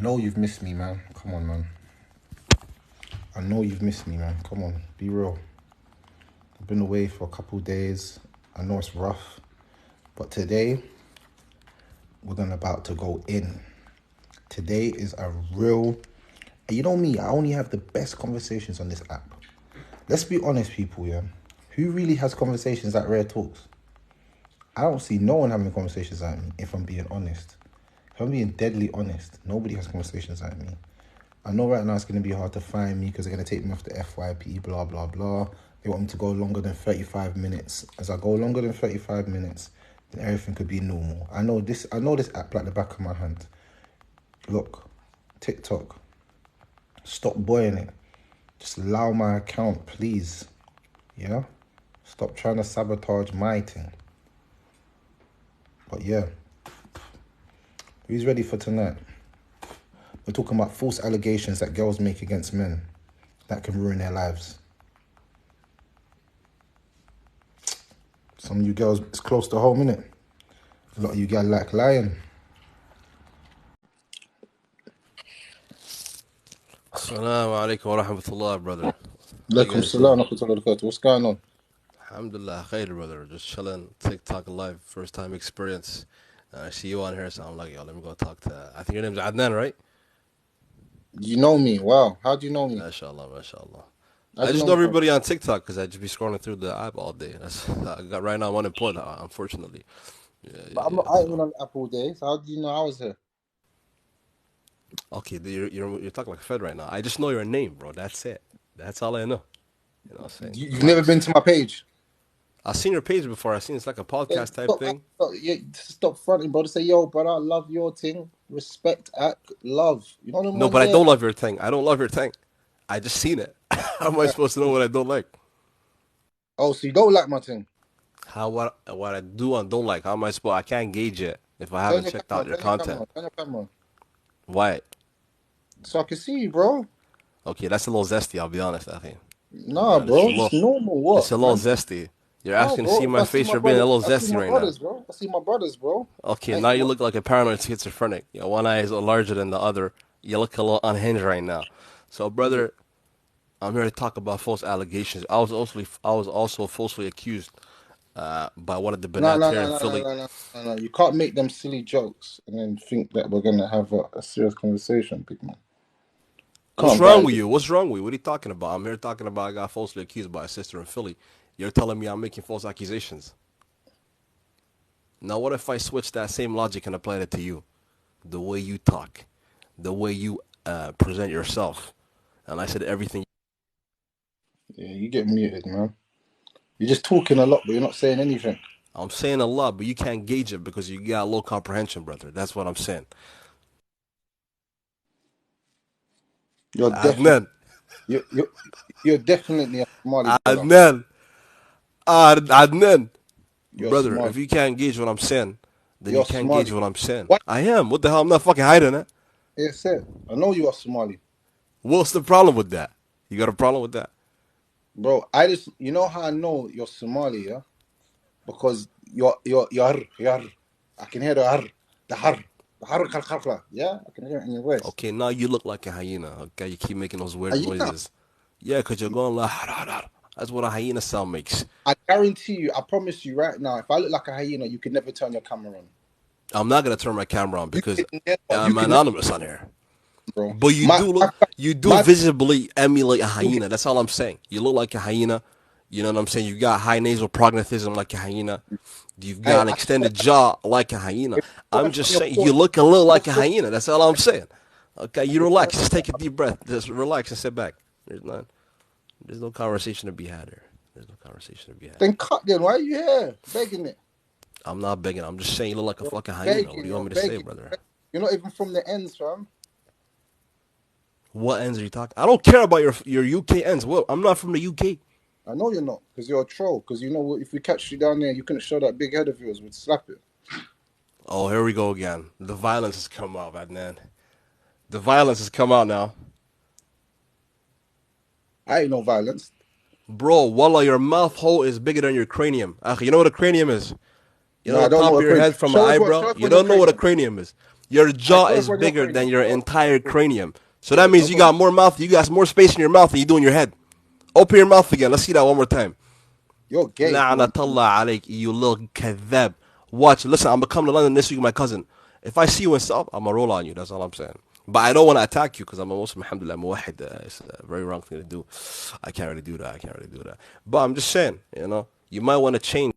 know you've missed me, man. Come on, man. I know you've missed me, man. Come on, be real. I've been away for a couple days. I know it's rough, but today we're about to go in. Today is a real. You know me. I only have the best conversations on this app. Let's be honest, people. Yeah, who really has conversations like Rare Talks? I don't see no one having conversations like me. If I'm being honest, if I'm being deadly honest, nobody has conversations like me. I know right now it's going to be hard to find me because they're going to take me off the FYP, blah, blah, blah. They want me to go longer than 35 minutes. As I go longer than 35 minutes, then everything could be normal. I know this app like the back of my hand. Look, TikTok, stop boying it. Just allow my account, please. Yeah? Stop trying to sabotage my thing. But yeah, who's ready for tonight? We're talking about false allegations that girls make against men that can ruin their lives. Some of you girls, it's close to home, innit? A lot of you guys like lying. Assalamu alaikum wa rahmatullah, brother. Alaikum salam. What's going on? Alhamdulillah, khair, brother. Just chilling, TikTok live, first time experience. I see you on here, so I'm like, yo, let me go talk to. I think your name's Adnan, right? You know me. Wow. How do you know me? Mashallah, mashallah. I just know me, everybody on TikTok because I just be scrolling through the app all day. Right now I'm unemployed, unfortunately. But I ain't been on the app all day, so how do you know I was here? Okay, you're talking like Fed right now. I just know your name, bro. That's it. That's all I know. You know what I'm saying? You've never been to my page? I've seen your page before. I've seen it's like a podcast type thing. Stop fronting, bro. To say, yo, brother, I love your thing. Respect, act, love. You know what I'm No, but I don't love your thing. I don't love your thing. I just seen it. How am I supposed to know what I don't like? Oh, so you don't like my thing? What I do and don't like? How am I supposed? I can't gauge it if I haven't checked out your content. Turn your camera. Why? So I can see you, bro. Okay, that's a little zesty. I'll be honest, I think. Nah, bro, it's normal. What? It's a little zesty. You're asking to see my face. You're being a little zesty right now. Bro. I see my brothers, bro. Okay, now you look like a paranoid schizophrenic. One eye is larger than the other. You look a little unhinged right now. So, brother, I'm here to talk about false allegations. I was also falsely accused by one of the bananas here in Philly. No. You can't make them silly jokes and then think that we're gonna have a serious conversation, big man. What's wrong with you? What's wrong with you? What are you talking about? I'm here talking about I got falsely accused by a sister in Philly. You're telling me I'm making false accusations. Now, what if I switch that same logic and apply it to you? The way you talk, the way you present yourself. And I said everything. Yeah, you get muted, man. You're just talking a lot, but you're not saying anything. I'm saying a lot, but you can't gauge it because you got low comprehension, brother. That's what I'm saying. You're definitely, you're definitely a Somali brother. Adnan. Brother, Somali. If you can't gauge what I'm saying, then you can't gauge what I'm saying. What? I am. What the hell? I'm not fucking hiding it. Yes, sir. I know you are Somali. What's the problem with that? You got a problem with that? Bro, you know how I know you're Somali, yeah? Because you're I can hear the har. Yeah, I can hear it in your voice. Okay, now you look like a hyena. Okay, you keep making those weird noises. Yeah, because you're going like, that's what a hyena sound makes. I guarantee you, I promise you right now, if I look like a hyena, you can never turn your camera on. I'm not going to turn my camera on because I'm anonymous on here. Bro. But you do visibly emulate a hyena. That's all I'm saying. You look like a hyena. You know what I'm saying? You got high nasal prognathism like a hyena. You've got an extended jaw like a hyena. I'm just saying you look a little like a hyena. That's all I'm saying. Okay, you relax. Just take a deep breath. Just relax and sit back. There's no conversation to be had here. There's no conversation to be had. Then cut then. Why are you here begging it? I'm not begging. I'm just saying you look like a fucking hyena. What do you want me to say, brother? You're not even from the ends, fam. What ends are you talking? I don't care about your UK ends. Well, I'm not from the UK. I know you're not, because you're a troll. Because you know if we catch you down there, you couldn't show that big head of yours. We'd slap it. Oh, here we go again. The violence has come out, Adnan. The violence has come out now. I ain't no violence. Bro, wallah, your mouth hole is bigger than your cranium. You know what a cranium is? You know the top of your head from an eyebrow? You don't know what a cranium is. Your jaw is bigger than your entire cranium. So that means you got more mouth. You got more space in your mouth than you do in your head. Open your mouth again. Let's see that one more time. You're gay. La'natullah alayk, you little kadhab. Watch. Listen, I'm going to come to London this week with my cousin. If I see you in South, I'm going to roll on you. That's all I'm saying. But I don't want to attack you because I'm a Muslim. Alhamdulillah, muwahid. It's a very wrong thing to do. I can't really do that. But I'm just saying, you might want to change.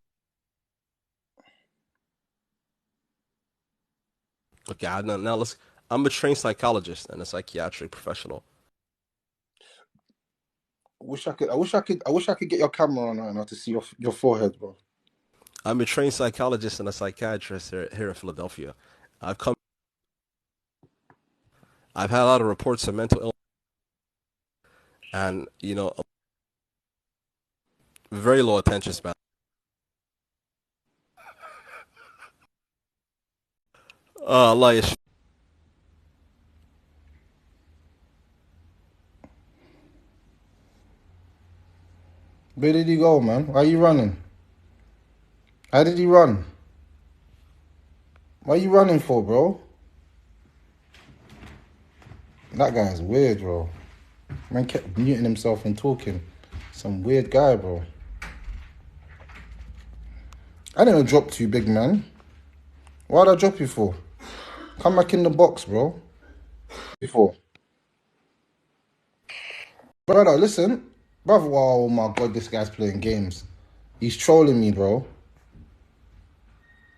Okay, now let's. I'm a trained psychologist and a psychiatric professional. I wish I could get your camera on right now to see your forehead, bro. I'm a trained psychologist and a psychiatrist here in Philadelphia. I've had a lot of reports of mental illness, and very low attention span. Allah is. Where did he go, man? Why are you running? How did he run? What are you running for, bro? That guy's weird, bro. Man kept muting himself and talking. Some weird guy, bro. I didn't drop you, big man. Why'd I drop you for? Come back in the box, bro. Before. Brother, listen. Brother, oh my God, this guy's playing games. He's trolling me, bro.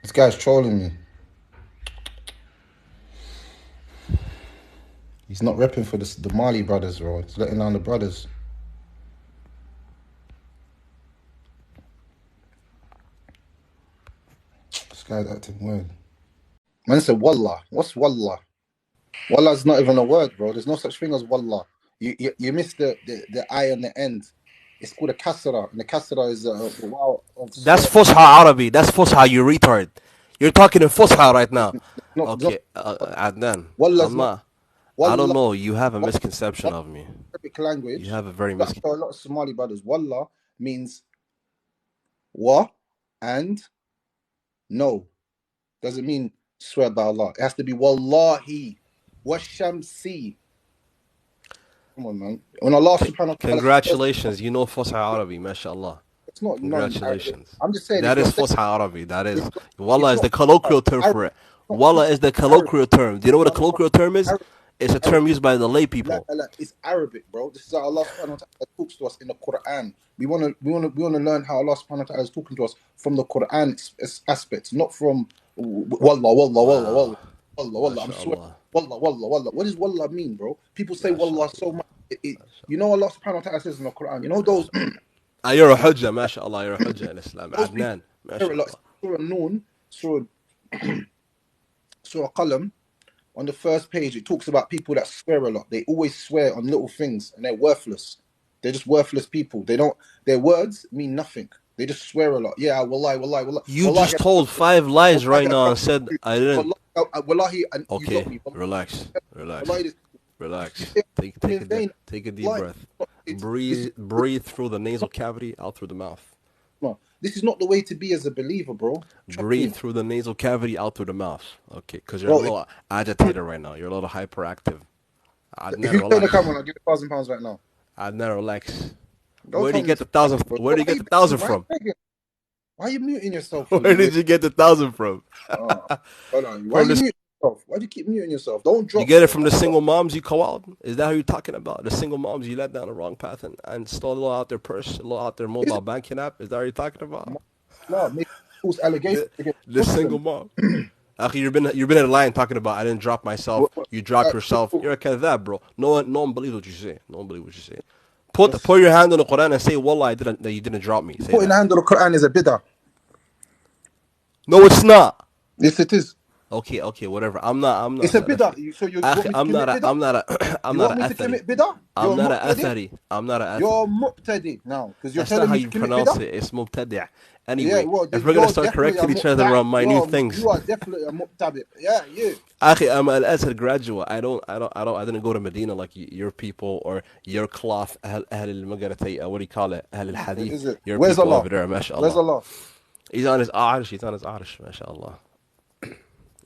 This guy's trolling me. He's not repping for the Mali brothers, bro. He's letting down the brothers. This guy's acting weird. Man said wallah. What's wallah? Wallah's not even a word, bro. There's no such thing as wallah. You missed the I on the end. It's called a kasra. And the kasra is a wow. That's Fusha Arabi. That's Fusha, you retard. You're talking in Fusha right now. Okay, Adnan. I don't know. You have a misconception of me. Arabic language. You have a very A lot of Somali brothers. Wallah means wa and no. Doesn't mean swear by Allah. It has to be wallahi. Washamsi. Come on, man. When Allah subhanahu wa ta'ala. Congratulations. You know Fusha Arabi, mashallah. It's not. Congratulations. I'm just saying. That is Fusha Arabi. That is. Wallah is the colloquial term for it. Wallah is the colloquial term. Do you know what a colloquial term is? It's a term used by the lay people. It's Arabic, bro. This is how Allah subhanahu wa ta'ala talks to us in the Quran. We want to learn how Allah subhanahu wa ta'ala is talking to us from the Quran aspects, not from wallah. I'm swearing. Wallah. What does wallah mean, bro? People say wallah so much. You know Allah subhanahu wa ta'ala says in the Quran, you know those. You're a hujjah, mashallah. You're a hujjah in Islam. Adnan, mashallah. Surah Noon, Surah Qalam. On the first page, it talks about people that swear a lot. They always swear on little things, and they're worthless. They're just worthless people. Their words mean nothing. They just swear a lot. Yeah, wallahi. You just told 5 lies right now and said I didn't. Wallahi, and okay, relax. Take a deep breath. Breathe through the nasal cavity, out through the mouth. No, this is not the way to be as a believer, bro. Breathe through the nasal cavity, out through the mouth. Okay, because you're a little agitated right now. You're a little hyperactive. If you play the camera, I'll give you £1,000 right now. Adnan, relax. Where did you get the 1,000 from? Why are you muting yourself? Where did you get the 1,000 from? Hold on. Why are you muting yourself? Why do you keep muting yourself? Don't drop. You get it from the single moms you call out? Is that who you're talking about? The single moms you led down the wrong path and stole a little out their purse, a little out their mobile banking app? Is that what you're talking about? No, make false allegations. The single mom. You've been in a line talking about I didn't drop myself. You dropped yourself. You're a kadhab, bro. No one believes what you say. Put your hand on the Quran and say, Wallah, that you didn't drop me. Putting a hand on the Quran is a bid'ah. No, it's not. Yes, it is. Okay, whatever. I'm not. It's a bid'ah. So you want me to commit bid'ah? I'm not an athari. I'm not an athari. You're muqtadi now because you're telling me to commit bid'ah. That's not how you pronounce it. It's mubtadi'. Anyway, if we're gonna start correcting each other on minute things, you are definitely a muqtabi'. Yeah, you. I'm an Azhar graduate. I didn't go to Medina like your people or your cloth. What do you call it? Ahl al-Hadith. Your Where's people Allah? over there, mashallah. Where's Allah? He's on his arish, mashallah.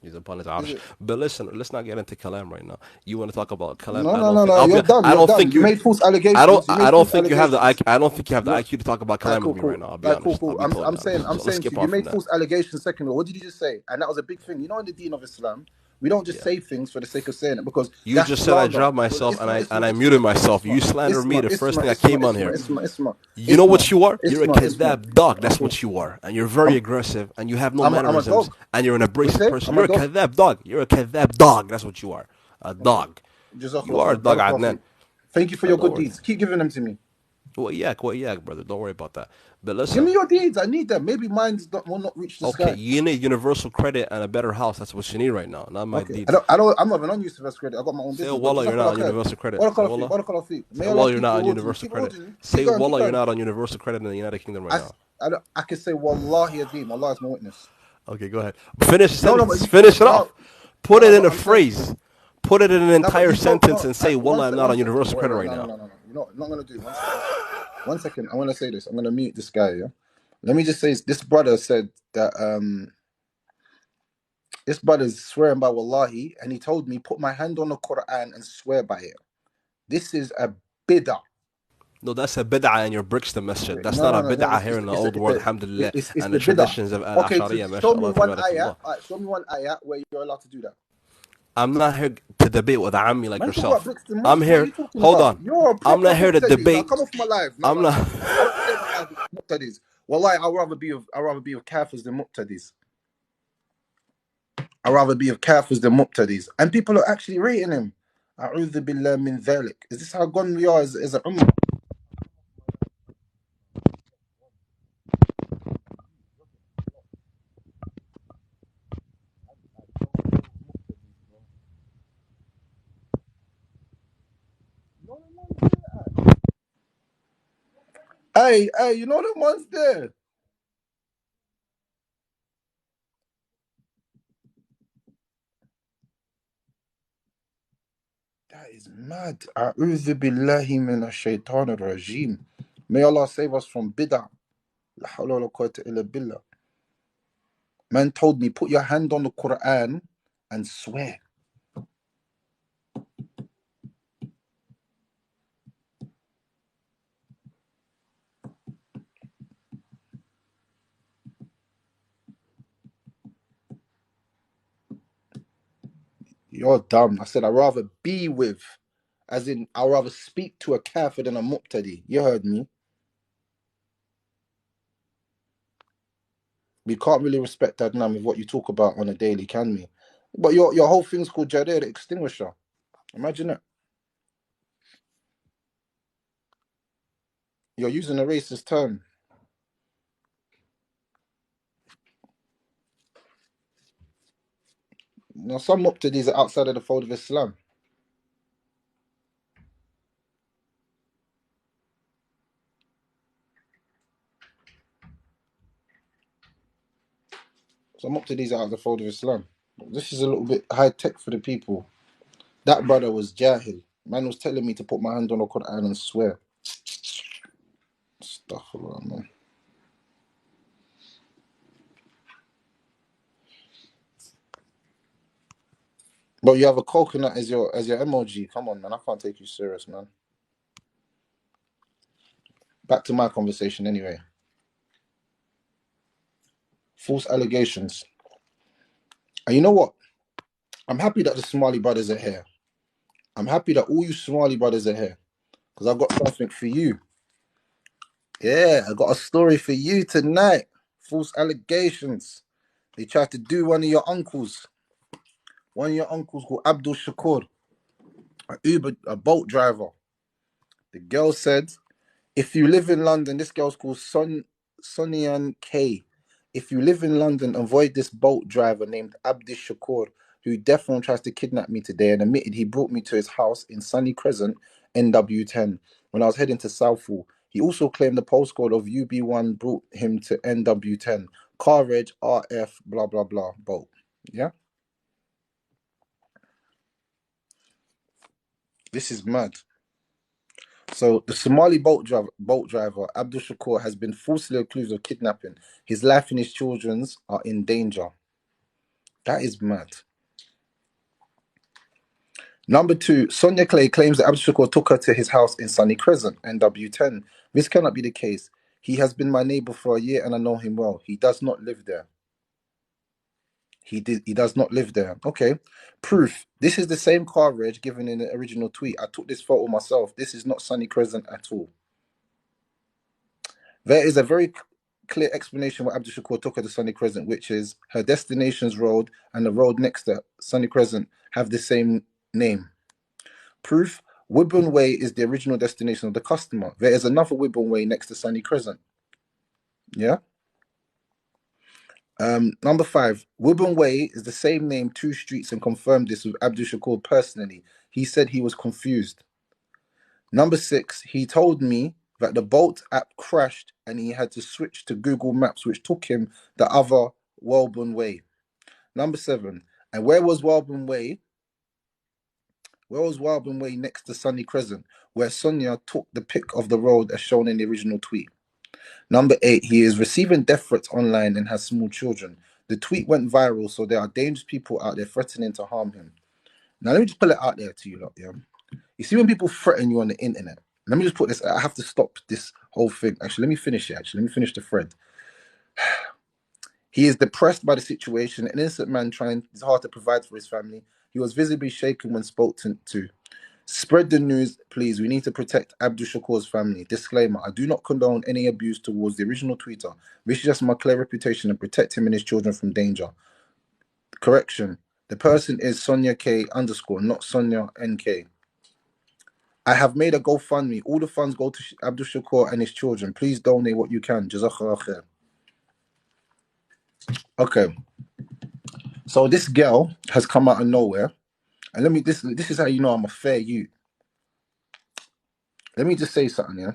He's upon his arsh. But listen, let's not get into Kalam right now. You want to talk about Kalam? No, I no, don't no, think. no. You're done. I You're don't done. think You you're. made false allegations. You I made don't false think you have the allegations. IQ. I don't think you have the You're, IQ to talk about Alright, Kalam with cool, me cool. right now. I'll be Like, cool, honest. I'll cool. be totally honest. I'm So let's saying to skip you, you on from made that. false allegations. Second of all, what did you just say? And that was a big thing. You know, in the Deen of Islam, we don't just Yeah. say things for the sake of saying it because You that's just said I slander. dropped myself and Isma, I Isma, muted Isma, myself. Isma, You slander me Isma, the first Isma, thing I Isma, came on Isma, here. Isma, Isma, You know what Isma, you are? You're a Isma, Isma. kadhab dog. That's Okay, what you are. And you're very I'm, aggressive and you have no I'm a mannerisms dog. and you're an What you abrasive say? person. I'm a You're a dog. kadhab dog. You're a kadhab dog. That's what you are. A Okay. dog. You Jazakallah are a khair. dog, Barakallahu Adnan. feek. Thank you for your Don't good worry. deeds. Keep giving them to me. What yak, brother. Don't worry about that. But Give listen. me your deeds. I need them. Maybe mine's not, will not reach the Okay, sky. you need universal credit and a better house. That's what you need right now. Not my Okay. deeds. I'm not even on Yusuf's credit. I got my own Say business. But wallah, you're not Jazakallah on khair. universal credit. Say Barakallahu feek. wallah. Barakallahu feek. Say May Allah wallah, you're keep not on rewarding you. universal Keep credit. rewarding you. Keep Say going. Keep wallah, you're going. not on universal credit in the United Kingdom right I, now. I can say Wallahi Adeem. Allah is my witness. Okay, go ahead. Finish the No, no, but sentence. Finish it no, off. Put it no, in but a I'm saying, phrase. Put it in an no, but entire you told, sentence no, and say, Wallah, I'm not one on second. universal Wait, credit wait, right no, no, now. no, no, no. You know what I'm not going to do? 1 second. 1 second. I want to say this. I'm going to mute this guy, yeah? Let me just say this brother said that, this brother's swearing by Wallahi, and he told me, put my hand on the Quran and swear by it. This is a bid'ah. No, that's a bid'ah in your Brixton masjid. That's No, not no, a no, no. bid'ah here in the old world, alhamdulillah, It's and the the bid'ah. traditions of Okay, so al-Ashariya, show me mashallah, one ayah. tabarakallah. All right, show me one ayah where you're allowed to do that. I'm not here to debate with a ammi like Man, talk about yourself. Brixton I'm Mosque. What are here, you talking hold about? on. You're a I'm proper not here to Muqtadi. Now debate. come off my live. No, I'm no, not. no. I don't share my life with Muqtadis. Wallahi, I'd rather be with Kafirs than Muqtadis. I'd rather be with Kafirs than Muqtadis. And people are actually rating him. A'udhu billah min dhalik. Is this how gone we are as a ummah? Hey, you know the ones there? That is mad. A'udhu billahi minash shaitanir rajim. May Allah save us from bid'ah. La hawla wa la quwwata illa billah. Man told me, put your hand on the Quran and swear. You're dumb. I said I'd rather be with, as in I'd rather speak to a kafir than a muqtadi. You heard me. We can't really respect Adnan with what you talk about on a daily, can we? But your whole thing's called Jadir, the extinguisher. Imagine it. You're using a racist term. Now, some muqtadis are outside of the fold of Islam. Some muqtadis are out of the fold of Islam. This is a little bit high tech for the people. That brother was jahil. Man was telling me to put my hand on the Quran and swear. Astaghfirullah, man. But you have a coconut as your emoji. Come on, man. I can't take you serious, man. Back to my conversation anyway. False allegations. And you know what? I'm happy that the Somali brothers are here. I'm happy that all you Somali brothers are here. Because I've got something for you. Yeah, I got a story for you tonight. False allegations. They tried to do one of your uncles. One of your uncles called Abdul Shakur, a boat driver. The girl said, if you live in London, this girl's called Sonian K. If you live in London, avoid this boat driver named Abdi Shakur, who definitely tries to kidnap me today and admitted he brought me to his house in Sunny Crescent, NW10, when I was heading to Southall. He also claimed the postcode of UB1 brought him to NW10. Car reg RF blah blah blah boat. Yeah? This is mad. So the Somali boat driver Abdul Shakur has been falsely accused of kidnapping. His life and his children's are in danger. That is mad. Number 2, Sonia Clay claims that Abdul Shakur took her to his house in Sunny Crescent, NW10. This cannot be the case. He has been my neighbor for a year and I know him well. He does not live there. He does not live there. Okay. Proof. This is the same car reg given in the original tweet. I took this photo myself. This is not Sunny Crescent at all. There is a very clear explanation why Abdul Shakur took her to Sunny Crescent, which is her destination's road and the road next to Sunny Crescent have the same name. Proof. Woodburn Way is the original destination of the customer. There is another Woodburn Way next to Sunny Crescent. Yeah. Number 5, Woodburn Way is the same name, 2 streets, and confirmed this with Abdul Shakur personally. He said he was confused. Number 6, he told me that the Bolt app crashed and he had to switch to Google Maps, which took him the other Woburn Way. Number 7, and where was Woburn Way? Where was Woburn Way next to Sunny Crescent, where Sonia took the pic of the road as shown in the original tweet? Number 8, he is receiving death threats online and has small children. The tweet went viral, so there are dangerous people out there threatening to harm him. Now, let me just put it out there to you lot, yeah? You see when people threaten you on the internet, let me just put this, I have to stop this whole thing. Actually, let me finish it, let me finish the thread. He is depressed by the situation, an innocent man trying his hard to provide for his family. He was visibly shaken when spoken to. Spread the news, please. We need to protect Abdul Shakur's family. Disclaimer, I do not condone any abuse towards the original tweeter. This is just my clear reputation and protect him and his children from danger. Correction, the person is Sonia K _, not Sonia NK. I have made a GoFundMe. All the funds go to Abdul Shakur and his children. Please donate what you can. Jazakallah khair. Okay. So this girl has come out of nowhere. And this is how you know I'm a fair youth. Let me just say something, yeah?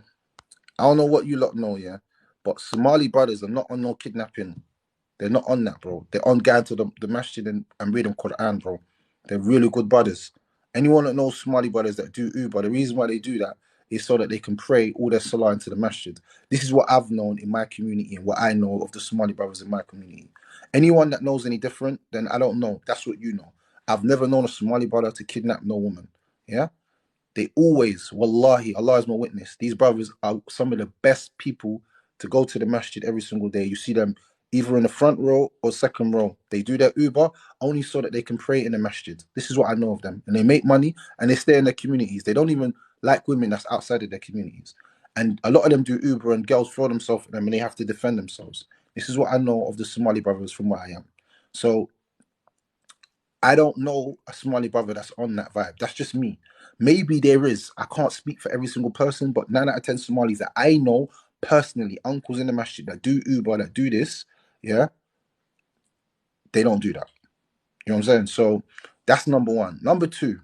I don't know what you lot know, yeah? But Somali brothers are not on no kidnapping. They're not on that, bro. They're on going to the masjid and reading Quran, bro. They're really good brothers. Anyone that knows Somali brothers that do Uber, the reason why they do that is so that they can pray all their salah into the masjid. This is what I've known in my community and what I know of the Somali brothers in my community. Anyone that knows any different, then I don't know. That's what you know. I've never known a Somali brother to kidnap no woman. Yeah? They always, wallahi, Allah is my witness. These brothers are some of the best people to go to the masjid every single day. You see them either in the front row or second row. They do their Uber only so that they can pray in the masjid. This is what I know of them. And they make money and they stay in their communities. They don't even like women that's outside of their communities. And a lot of them do Uber and girls throw themselves at them and they have to defend themselves. This is what I know of the Somali brothers from where I am. So I don't know a Somali brother that's on that vibe. That's just me. Maybe there is. I can't speak for every single person, but 9 out of 10 Somalis that I know personally, uncles in the masjid that do Uber, that do this, yeah, they don't do that. You know what I'm saying? So that's number 1. Number 2,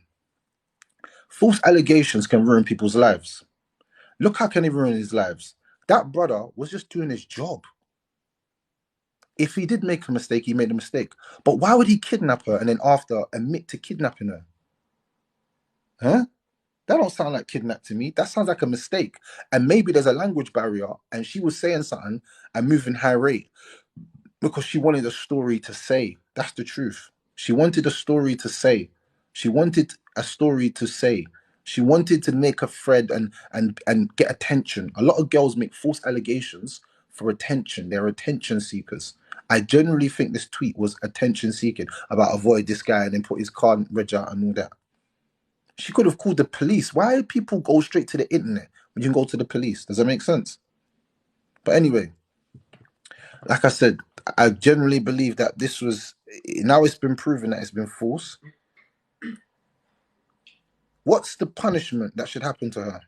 false allegations can ruin people's lives. Look how can it ruin his lives. That brother was just doing his job. If he did make a mistake, he made a mistake. But why would he kidnap her and then after admit to kidnapping her? Huh? That don't sound like kidnap to me. That sounds like a mistake. And maybe there's a language barrier and she was saying something and moving high rate because she wanted a story to say. That's the truth. She wanted a story to say. She wanted a story to say. She wanted to make a thread and get attention. A lot of girls make false allegations for attention. They're attention seekers. I generally think this tweet was attention seeking about avoid this guy and then put his card reg out and all that. She could have called the police. Why do people go straight to the internet when you can go to the police? Does that make sense? But anyway, like I said, I generally believe that this was, now it's been proven that it's been false. What's the punishment that should happen to her?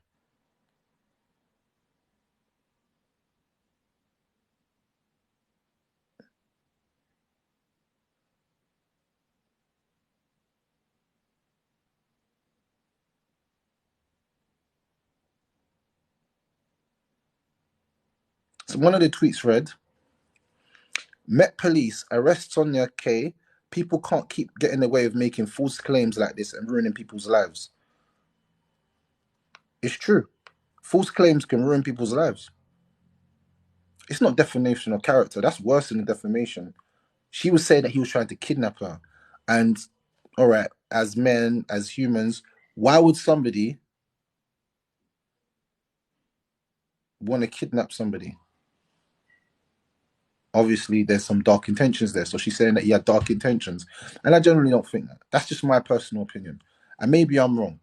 So one of the tweets read, Met police arrest Sonia K. People can't keep getting away with making false claims like this and ruining people's lives. It's true. False claims can ruin people's lives. It's not defamation of character. That's worse than defamation. She was saying that he was trying to kidnap her. And all right, as men, as humans, why would somebody want to kidnap somebody? Obviously, there's some dark intentions there. So she's saying that he had dark intentions. And I generally don't think that. That's just my personal opinion. And maybe I'm wrong.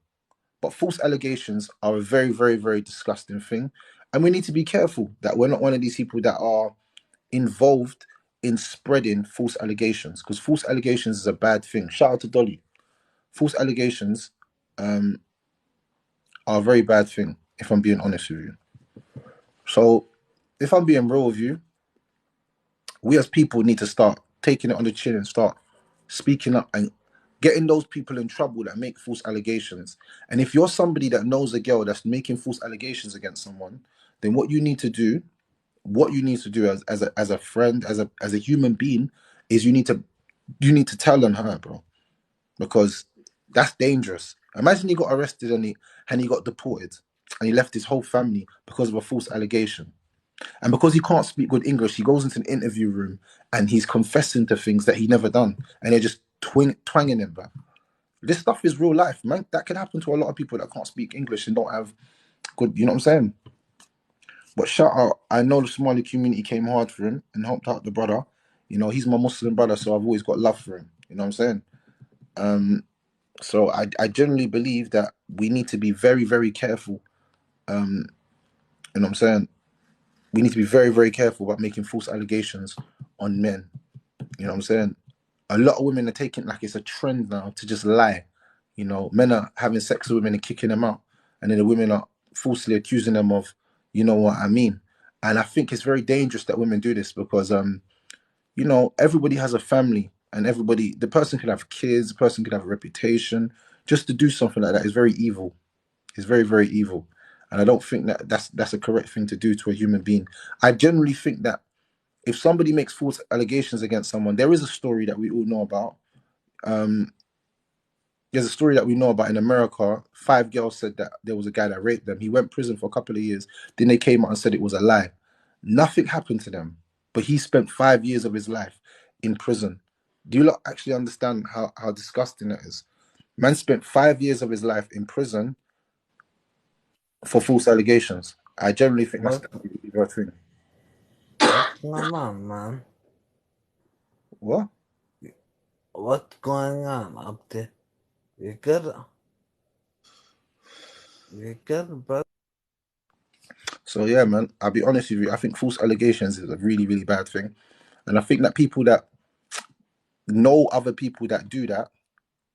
But false allegations are a very, very, very disgusting thing. And we need to be careful that we're not one of these people that are involved in spreading false allegations, because false allegations is a bad thing. Shout out to Dolly. False allegations um, are a very bad thing, if I'm being honest with you. So, if I'm being real with you, we as people need to start taking it on the chin and start speaking up and getting those people in trouble that make false allegations. And if you're somebody that knows a girl that's making false allegations against someone, then what you need to do as a friend, as a human being, is you need to tell on her, bro, because that's dangerous. Imagine he got arrested and he got deported and he left his whole family because of a false allegation. And because he can't speak good English, he goes into an interview room and he's confessing to things that he never done, and they're just twanging him back. This stuff is real life, man. That can happen to a lot of people that can't speak English and don't have good, you know what I'm saying? But shout out, I know the Somali community came hard for him and helped out the brother. You know, he's my Muslim brother, so I've always got love for him. You know what I'm saying? So I generally believe that we need to be very, very careful. You know what I'm saying? We need to be very, very careful about making false allegations on men. You know what I'm saying? A lot of women are taking it like it's a trend now to just lie. You know, men are having sex with women and kicking them out, and then the women are falsely accusing them of, you know what I mean. And I think it's very dangerous that women do this because, you know, everybody has a family, and the person can have kids, the person can have a reputation. Just to do something like that is very evil. It's very, very evil, and I don't think that that's a correct thing to do to a human being. I generally think that if somebody makes false allegations against someone, there is a story that we all know about. Um, there's a story that we know about in America. 5 girls said that there was a guy that raped them. He went to prison for a couple of years. Then they came out and said it was a lie. Nothing happened to them, but he spent 5 years of his life in prison. Do you lot actually understand how disgusting that is? Man spent 5 years of his life in prison for false allegations. I generally think that's the really thing. What's going on, man? What? What's going on up there? You good? You good, bro? So yeah, man, I'll be honest with you. I think false allegations is a really, really bad thing. And I think that people that know other people that do that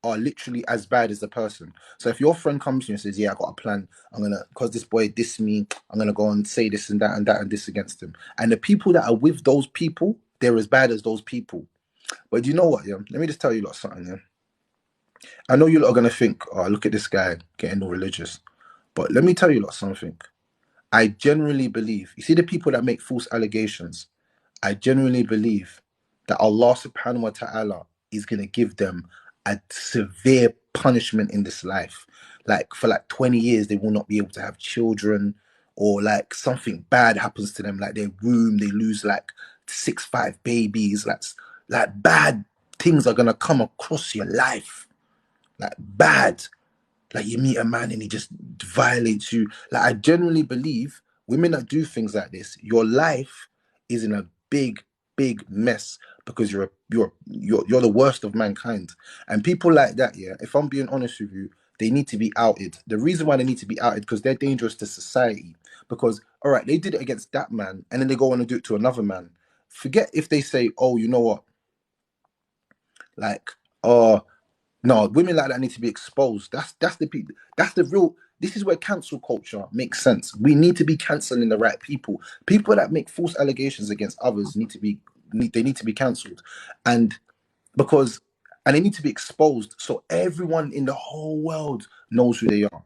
are literally as bad as the person. So if your friend comes to you and says, "Yeah, I got a plan. I'm gonna, cause this boy dissed me. I'm gonna go and say this and that and that and this against him." And the people that are with those people, they're as bad as those people. But do you know what? Yeah, let me just tell you lot something. Yeah, I know you lot are gonna think, "Oh, look at this guy getting all religious," but let me tell you lot something. I genuinely believe. You see the people that make false allegations. I genuinely believe that Allah subhanahu wa ta'ala is going to give them a severe punishment in this life. Like for like 20 years, they will not be able to have children, or like something bad happens to them, like their womb, they lose like 5 babies. Like bad things are going to come across your life. Like bad. Like you meet a man and he just violates you. Like I genuinely believe women that do things like this, your life is in a big, big mess because you're the worst of mankind. And people like that, yeah, if I'm being honest with you, they need to be outed. The reason why they need to be outed because they're dangerous to society. Because all right, they did it against that man, and then they go on and do it to another man. Forget if they say, "Oh, you know what? Like, oh, no, women like that need to be exposed. That's the people. That's the real. This is where cancel culture makes sense. We need to be canceling the right people. People that make false allegations against others they need to be cancelled, and because and they need to be exposed so everyone in the whole world knows who they are.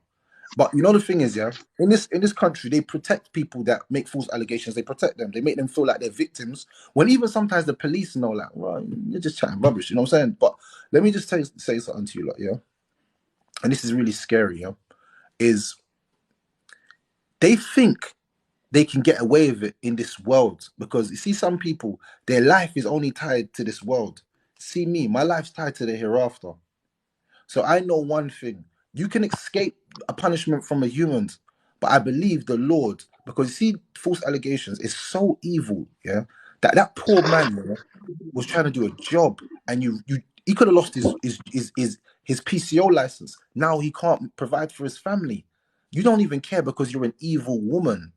But you know the thing is, yeah, in this country, they protect people that make false allegations. They protect them. They make them feel like they're victims. When even sometimes the police know, like, well, you're just chatting rubbish. You know what I'm saying? But let me just say something to you, like, yeah, and this is really scary, yeah, is they think they can get away with it in this world. Because you see, some people, their life is only tied to this world. See me, my life's tied to the hereafter. So I know one thing: you can escape a punishment from a human, but I believe the Lord, because you see, false allegations is so evil, yeah, that poor man, yeah, was trying to do a job, and he could have lost his PCO license. Now he can't provide for his family. You don't even care because you're an evil woman.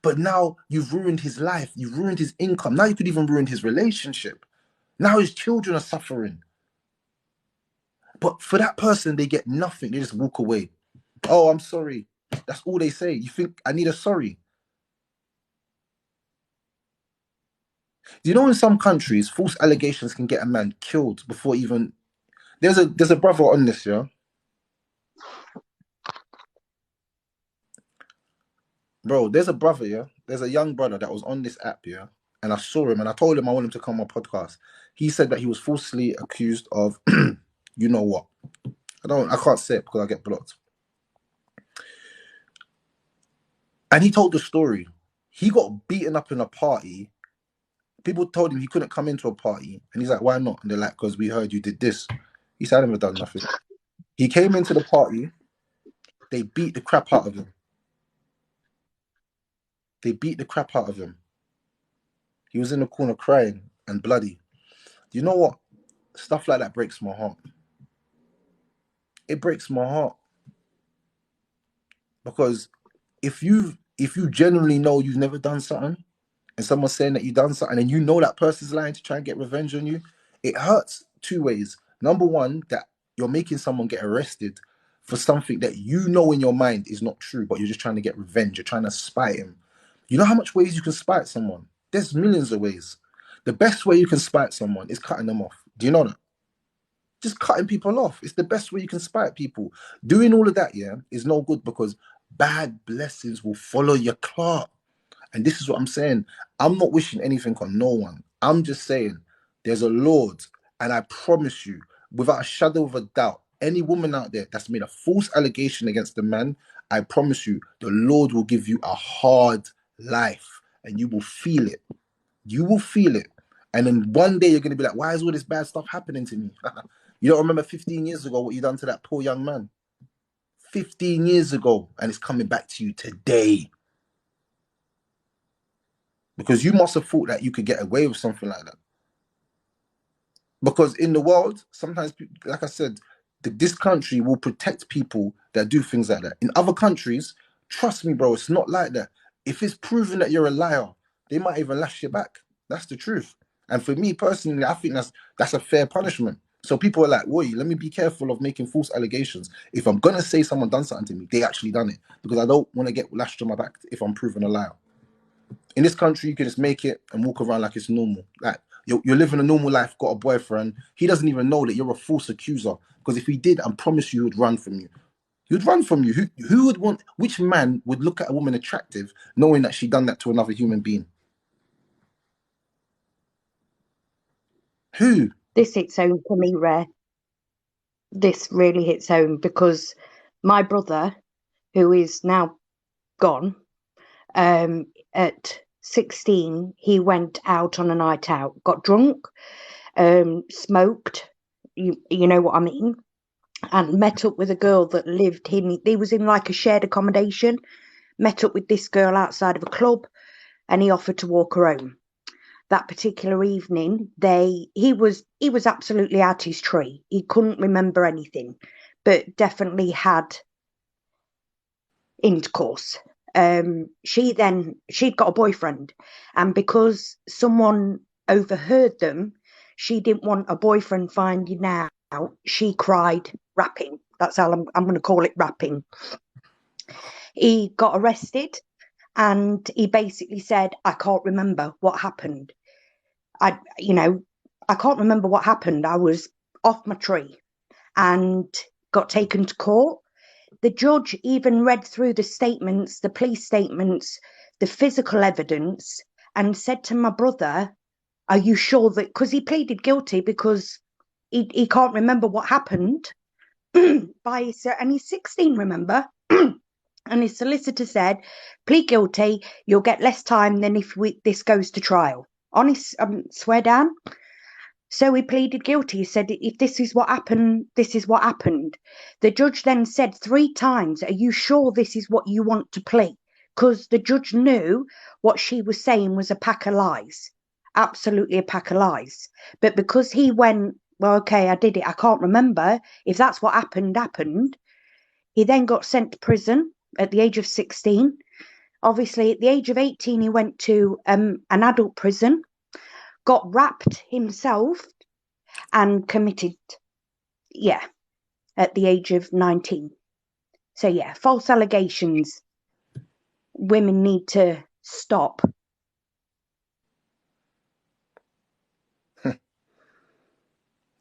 But now you've ruined his life, you've ruined his income. Now you could even ruin his relationship. Now his children are suffering. But for that person, they get nothing. They just walk away. Oh, I'm sorry. That's all they say. You think I need a sorry? Do you know in some countries, false allegations can get a man killed before even there's a brother on this, yeah? Bro, there's a brother, yeah? There's a young brother that was on this app, yeah? And I saw him and I told him I want him to come on my podcast. He said that he was falsely accused of you know what? I can't say it because I get blocked. And he told the story. He got beaten up in a party. People told him he couldn't come into a party. And he's like, why not? And they're like, because we heard you did this. He said, I never done nothing. He came into the party. They beat the crap out of him. They beat the crap out of him. He was in the corner crying and bloody. You know what? Stuff like that breaks my heart. It breaks my heart. Because if you genuinely know you've never done something, and someone's saying that you've done something, and you know that person's lying to try and get revenge on you, it hurts two ways. Number one, that you're making someone get arrested for something that you know in your mind is not true, but you're just trying to get revenge. You're trying to spite him. You know how much ways you can spite someone? There's millions of ways. The best way you can spite someone is cutting them off. Do you know that? Just cutting people off. It's the best way you can spite people. Doing all of that, yeah, is no good because bad blessings will follow your clock. And this is what I'm saying. I'm not wishing anything on no one. I'm just saying there's a Lord. And I promise you, without a shadow of a doubt, any woman out there that's made a false allegation against a man, I promise you, the Lord will give you a hard life and you will feel it. You will feel it. And then one day you're going to be like, why is all this bad stuff happening to me? You don't remember 15 years ago what you done to that poor young man? 15 years ago, and it's coming back to you today. Because you must have thought that you could get away with something like that. Because in the world, sometimes, like I said, this country will protect people that do things like that. In other countries, trust me, bro, it's not like that. If it's proven that you're a liar, they might even lash you back. That's the truth. And for me personally, I think that's a fair punishment. So people are like, wait, let me be careful of making false allegations. If I'm going to say someone done something to me, they actually done it. Because I don't want to get lashed on my back if I'm proven a liar. In this country, you can just make it and walk around like it's normal. Like you're living a normal life, got a boyfriend. He doesn't even know that you're a false accuser. Because if he did, I promise you, he would run from you. He would run from you. Who would want? Which man would look at a woman attractive, knowing that she done that to another human being? Who? This hits home for me, Rare. This really hits home because my brother, who is now gone, at 16, he went out on a night out, got drunk, smoked, you know what I mean, and met up with a girl that lived in, he was in like a shared accommodation, met up with this girl outside of a club, and he offered to walk her home. That particular evening, he was absolutely out his tree. He couldn't remember anything, but definitely had intercourse. She'd got a boyfriend, and because someone overheard them, she didn't want a boyfriend finding out. She cried rapping. That's how I'm going to call it, rapping. He got arrested, and he basically said, I can't remember what happened. I can't remember what happened. I was off my tree and got taken to court. The judge even read through the statements, the police statements, the physical evidence, and said to my brother, are you sure that, because he pleaded guilty because he can't remember what happened and he's 16, remember? And his solicitor said, plead guilty, you'll get less time than if this goes to trial. Honest, swear down. So he pleaded guilty. He said, if this is what happened, this is what happened. The judge then said 3 times, are you sure this is what you want to plead? Because the judge knew what she was saying was a pack of lies. Absolutely a pack of lies. But because he went, well, okay, I did it. I can't remember. If that's what happened, happened. He then got sent to prison at the age of 16. Obviously, at the age of 18, he went to an adult prison, got raped himself, and committed, at the age of 19. So, false allegations. Women need to stop.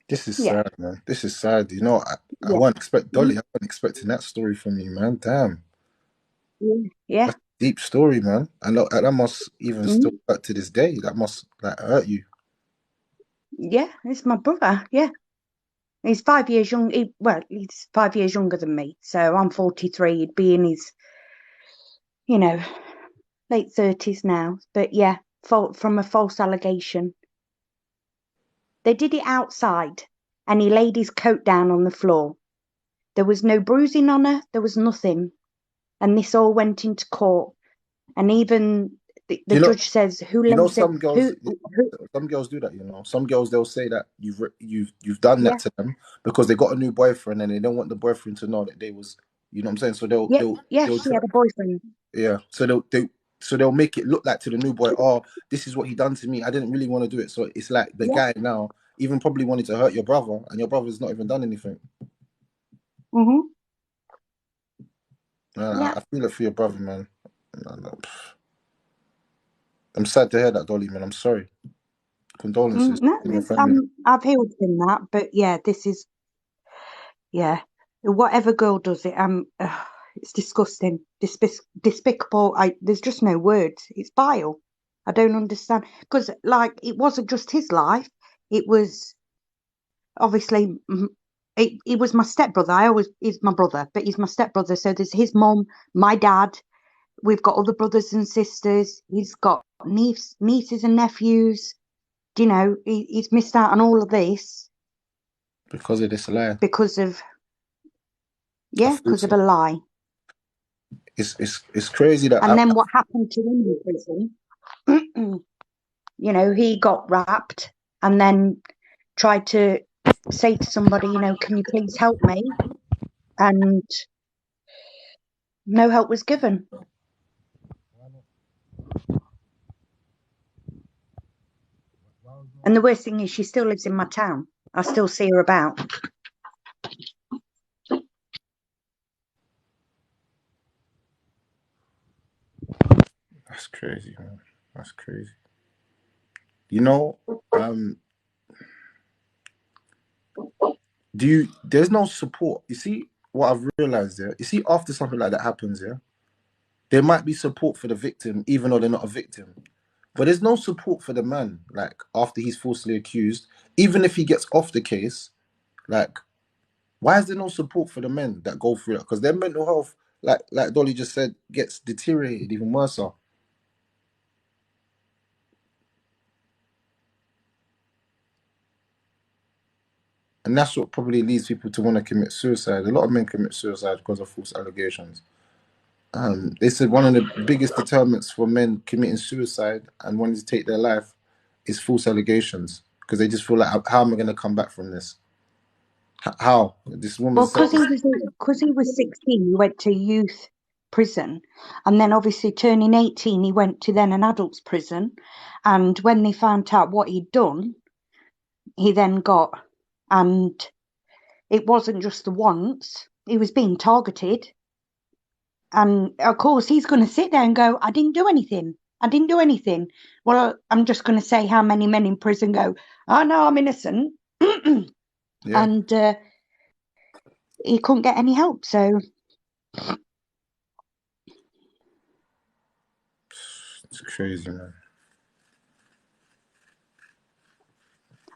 This is sad, man. This is sad. You know, I won't expect Dolly. I wasn't expecting that story from you, man. Damn. Yeah. That's a deep story, man. And that must even still hurt to this day. That must hurt you. Yeah, it's my brother. Yeah. He's 5 years young. He's 5 years younger than me. So I'm 43. He'd be in his, late 30s now. But yeah, from a false allegation. They did it outside, and he laid his coat down on the floor. There was no bruising on her. There was nothing. And this all went into court. And even the judge says, "Who laid some girls, some girls do that. You know, some girls, they'll say that you've done that to them because they got a new boyfriend and they don't want the boyfriend to know that they was, you know what I'm saying. So they'll she had a boyfriend. Yeah, so they'll make it look like to the new boy, oh, this is what he done to me. I didn't really want to do it. So it's like the guy now even probably wanted to hurt your brother, and your brother's not even done anything. I feel it for your brother, man. I'm sad to hear that, Dolly, man. I'm sorry. Condolences. I've healed from that, but this is whatever girl does it. It's disgusting, despicable. There's just no words. It's vile. I don't understand, because it wasn't just his life. It was obviously it was my stepbrother. He's my brother, but he's my stepbrother. So there's his mum, my dad. We've got other brothers and sisters. He's got nieces and nephews. He's missed out on all of this because of this lie. Because of a lie. It's crazy that. And then what happened to him in prison? He got wrapped and then tried to say to somebody, can you please help me? And no help was given. And the worst thing is, she still lives in my town. I still see her about. That's crazy, man. That's crazy. You know, there's no support. You see, what I've realized there, you see, after something like that happens, there might be support for the victim, even though they're not a victim. But there's no support for the man, like, after he's falsely accused, even if he gets off the case, like, why is there no support for the men that go through it? Because their mental health, like Dolly just said, gets deteriorated even worse. And that's what probably leads people to want to commit suicide. A lot of men commit suicide because of false allegations. They said one of the biggest determinants for men committing suicide and wanting to take their life is false allegations, because they just feel like, how am I going to come back from this? How? This woman. Well, because he was 16, he went to youth prison, and then obviously turning 18, he went to then an adults prison. And when they found out what he'd done, he then got, and it wasn't just the once, he was being targeted. And of course, he's going to sit there and go, I didn't do anything. I didn't do anything. Well, I'm just going to say how many men in prison go, oh, no, I'm innocent. And he couldn't get any help. So it's crazy, man.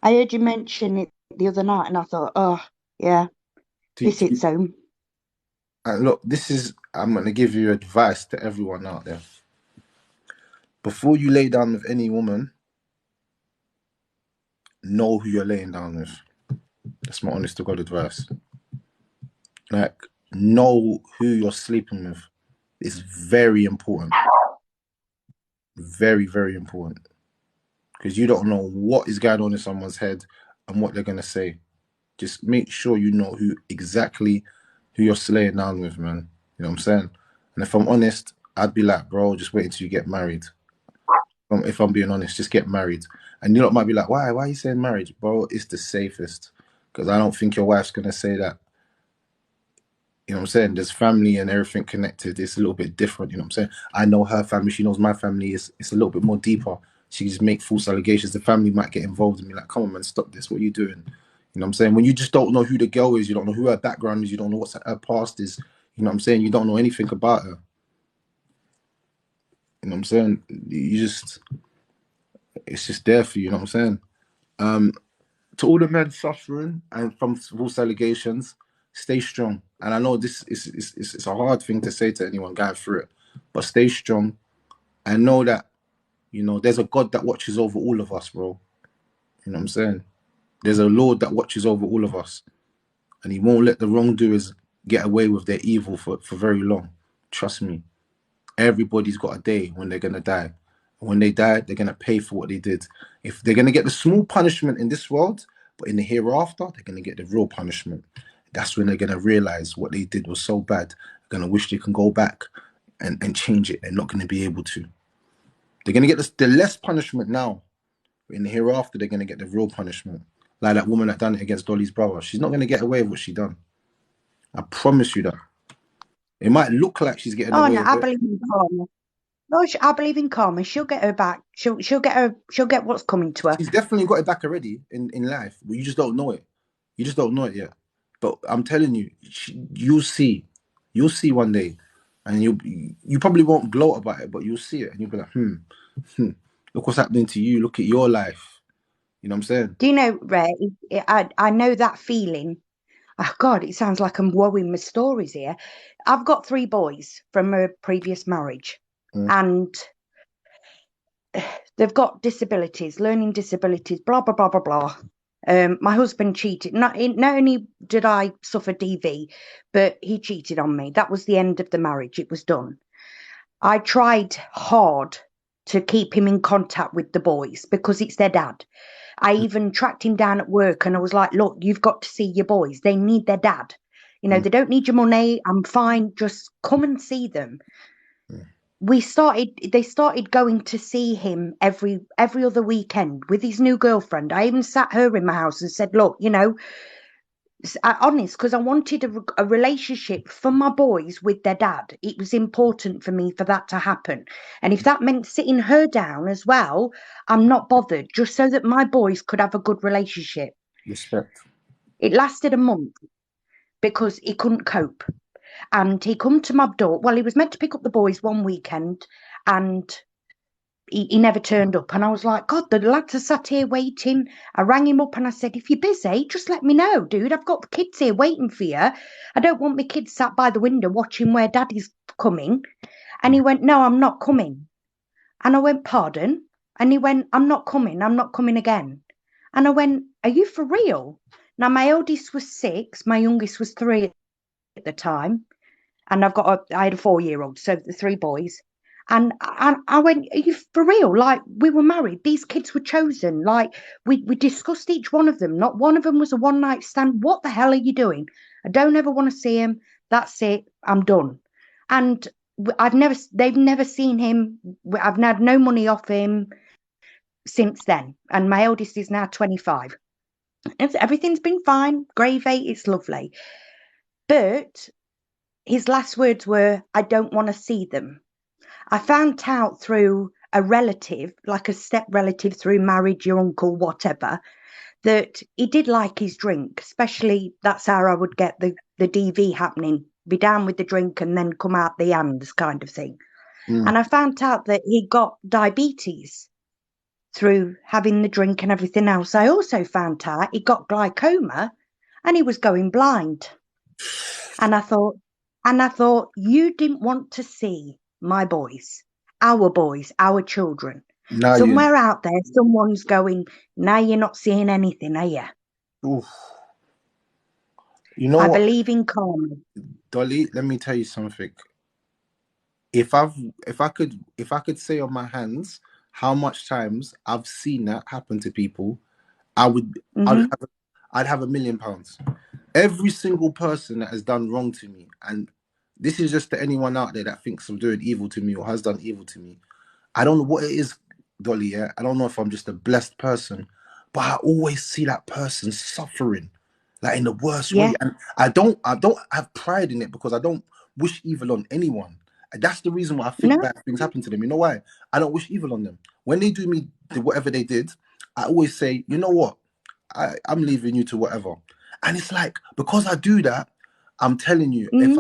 I heard you mention it the other night, and I thought, oh, yeah, this hits home. And look, this is I'm going to give you advice to everyone out there. Before you lay down with any woman, know who you're laying down with. That's my honest to God advice. Like, know who you're sleeping with. It's very important. Very, very important. Because you don't know what is going on in someone's head and what they're going to say. Just make sure you know exactly who you're laying down with, man. You know what I'm saying? And if I'm honest, I'd be like, bro, just wait until you get married. If I'm being honest, just get married. And you lot might be like, why? Why are you saying marriage? Bro, it's the safest. Because I don't think your wife's going to say that. You know what I'm saying? There's family and everything connected. It's a little bit different. You know what I'm saying? I know her family. She knows my family. It's a little bit more deeper. She just make false allegations. The family might get involved and be like, come on, man, stop this. What are you doing? You know what I'm saying? When you just don't know who the girl is, you don't know who her background is, you don't know what her past is. You know what I'm saying? You don't know anything about her. You know what I'm saying? It's just there for you. You know what I'm saying? To all the men suffering and from false allegations, stay strong. And I know this is it's a hard thing to say to anyone going through it, but stay strong and know that, you know, there's a God that watches over all of us, bro. You know what I'm saying? There's a Lord that watches over all of us, and He won't let the wrongdoers get away with their evil for very long. Trust me. Everybody's got a day when they're gonna die. And when they die, they're gonna pay for what they did. If they're gonna get the small punishment in this world, but in the hereafter, they're gonna get the real punishment. That's when they're gonna realize what they did was so bad. They're gonna wish they can go back and change it. They're not gonna be able to. They're gonna get the less punishment now. But in the hereafter, they're gonna get the real punishment. Like that woman that done it against Dolly's brother. She's not gonna get away with what she done. I promise you that. It might look like she's getting Oh away no, with I it. believe in karma. No, I believe in karma. She'll get her back. She'll get her. She'll get what's coming to her. She's definitely got it back already in life, but you just don't know it. You just don't know it yet. But I'm telling you, you'll see. You'll see one day, and you probably won't gloat about it, but you'll see it, and you'll be like, look what's happening to you. Look at your life. You know what I'm saying? Do you know, Ray? I know that feeling. Oh God, it sounds like I'm woeing my stories here. I've got 3 boys from a previous marriage, Mm. and they've got disabilities, learning disabilities, blah blah blah blah blah. My husband cheated. Not only did I suffer DV, but he cheated on me. That was the end of the marriage. It was done. I tried hard to keep him in contact with the boys because it's their dad. I even tracked him down at work and I was like, look, you've got to see your boys. They need their dad. You know, they don't need your money. I'm fine. Just come and see them. They started going to see him every other weekend with his new girlfriend. I even sat her in my house and said, look, you know, honest, because I wanted a relationship for my boys with their dad. It was important for me for that to happen. And if that meant sitting her down as well, I'm not bothered, just so that my boys could have a good relationship. Respect. It lasted a month because he couldn't cope. And he come to my door. Well, he was meant to pick up the boys one weekend and he never turned up. And I was like, God, the lads are sat here waiting. I rang him up and I said, if you're busy, just let me know, dude. I've got the kids here waiting for you. I don't want my kids sat by the window watching where daddy's coming. And he went, no, I'm not coming. And I went, pardon? And he went, I'm not coming. I'm not coming again. And I went, are you for real? Now, my oldest was 6. My youngest was 3 at the time. And I had a 4-year-old, so the 3 boys. And I went, are you for real? Like, we were married. These kids were chosen. Like, we discussed each one of them. Not one of them was a one-night stand. What the hell are you doing? I don't ever want to see him. That's it. I'm done. And they've never seen him. I've had no money off him since then. And my eldest is now 25. Everything's been fine. Gravy, it's lovely. But his last words were, I don't want to see them. I found out through a relative, like a step relative through marriage, your uncle, whatever, that he did like his drink, especially that's how I would get the DV happening, be down with the drink and then come out the hands kind of thing. And I found out that he got diabetes through having the drink and everything else. I also found out he got glaucoma and he was going blind. And I thought, And I thought, you didn't want to see my boys, our children. Now Somewhere out there, someone's going, now you're not seeing anything, are you? oof. You know I what, believe in karma. Dolly? Let me tell you something. If I could say on my hands how much times I've seen that happen to people, I would I'd Mm-hmm. have, I'd have £1,000,000. Every single person that has done wrong to me, and this is just to anyone out there that thinks of doing evil to me or has done evil to me. I don't know what it is, Dolly. Yeah, I don't know if I'm just a blessed person, but I always see that person suffering, like in the worst Yeah. way. And I don't have pride in it because I don't wish evil on anyone. And that's the reason why I think No. bad things happen to them. You know why? I don't wish evil on them. When they do me whatever they did, I always say, you know what? I'm leaving you to whatever. And it's like because I do that, I'm telling you, Mm-hmm.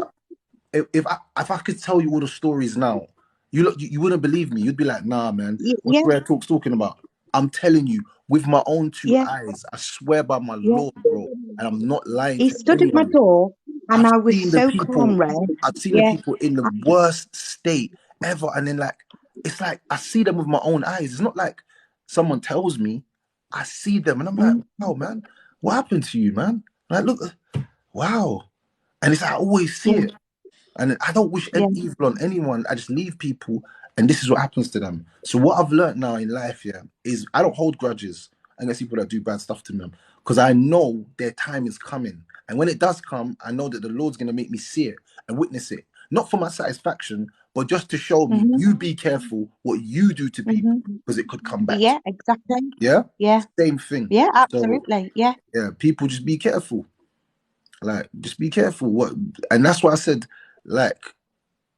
if I could tell you all the stories now, you wouldn't believe me. You'd be like, nah, man, what's Yeah. Rare Talk's talking about? I'm telling you, with my own two Yeah. eyes, I swear by my Yeah. Lord, bro, and I'm not lying He to stood at my anyone. door and I've I was seen the so calm, people, Red. I've seen the Yeah. people in the worst state ever, and then like it's like I see them with my own eyes. It's not like someone tells me. I see them, and I'm like, Mm, wow, man, what happened to you, man? Like, look, wow, and it's like I always see yeah. it. And I don't wish Yeah. evil on anyone. I just leave people, and this is what happens to them. So what I've learned now in life, yeah, is I don't hold grudges against people that do bad stuff to me, because I know their time is coming. And when it does come, I know that the Lord's gonna make me see it and witness it, not for my satisfaction, but just to show me, Mm-hmm. you be careful what you do to people, Mm-hmm. because it could come back to Yeah, exactly. you. Yeah, Yeah. same thing. Yeah, So absolutely. Yeah. yeah, people just be careful. Like, just be careful. What, and that's why I said, like,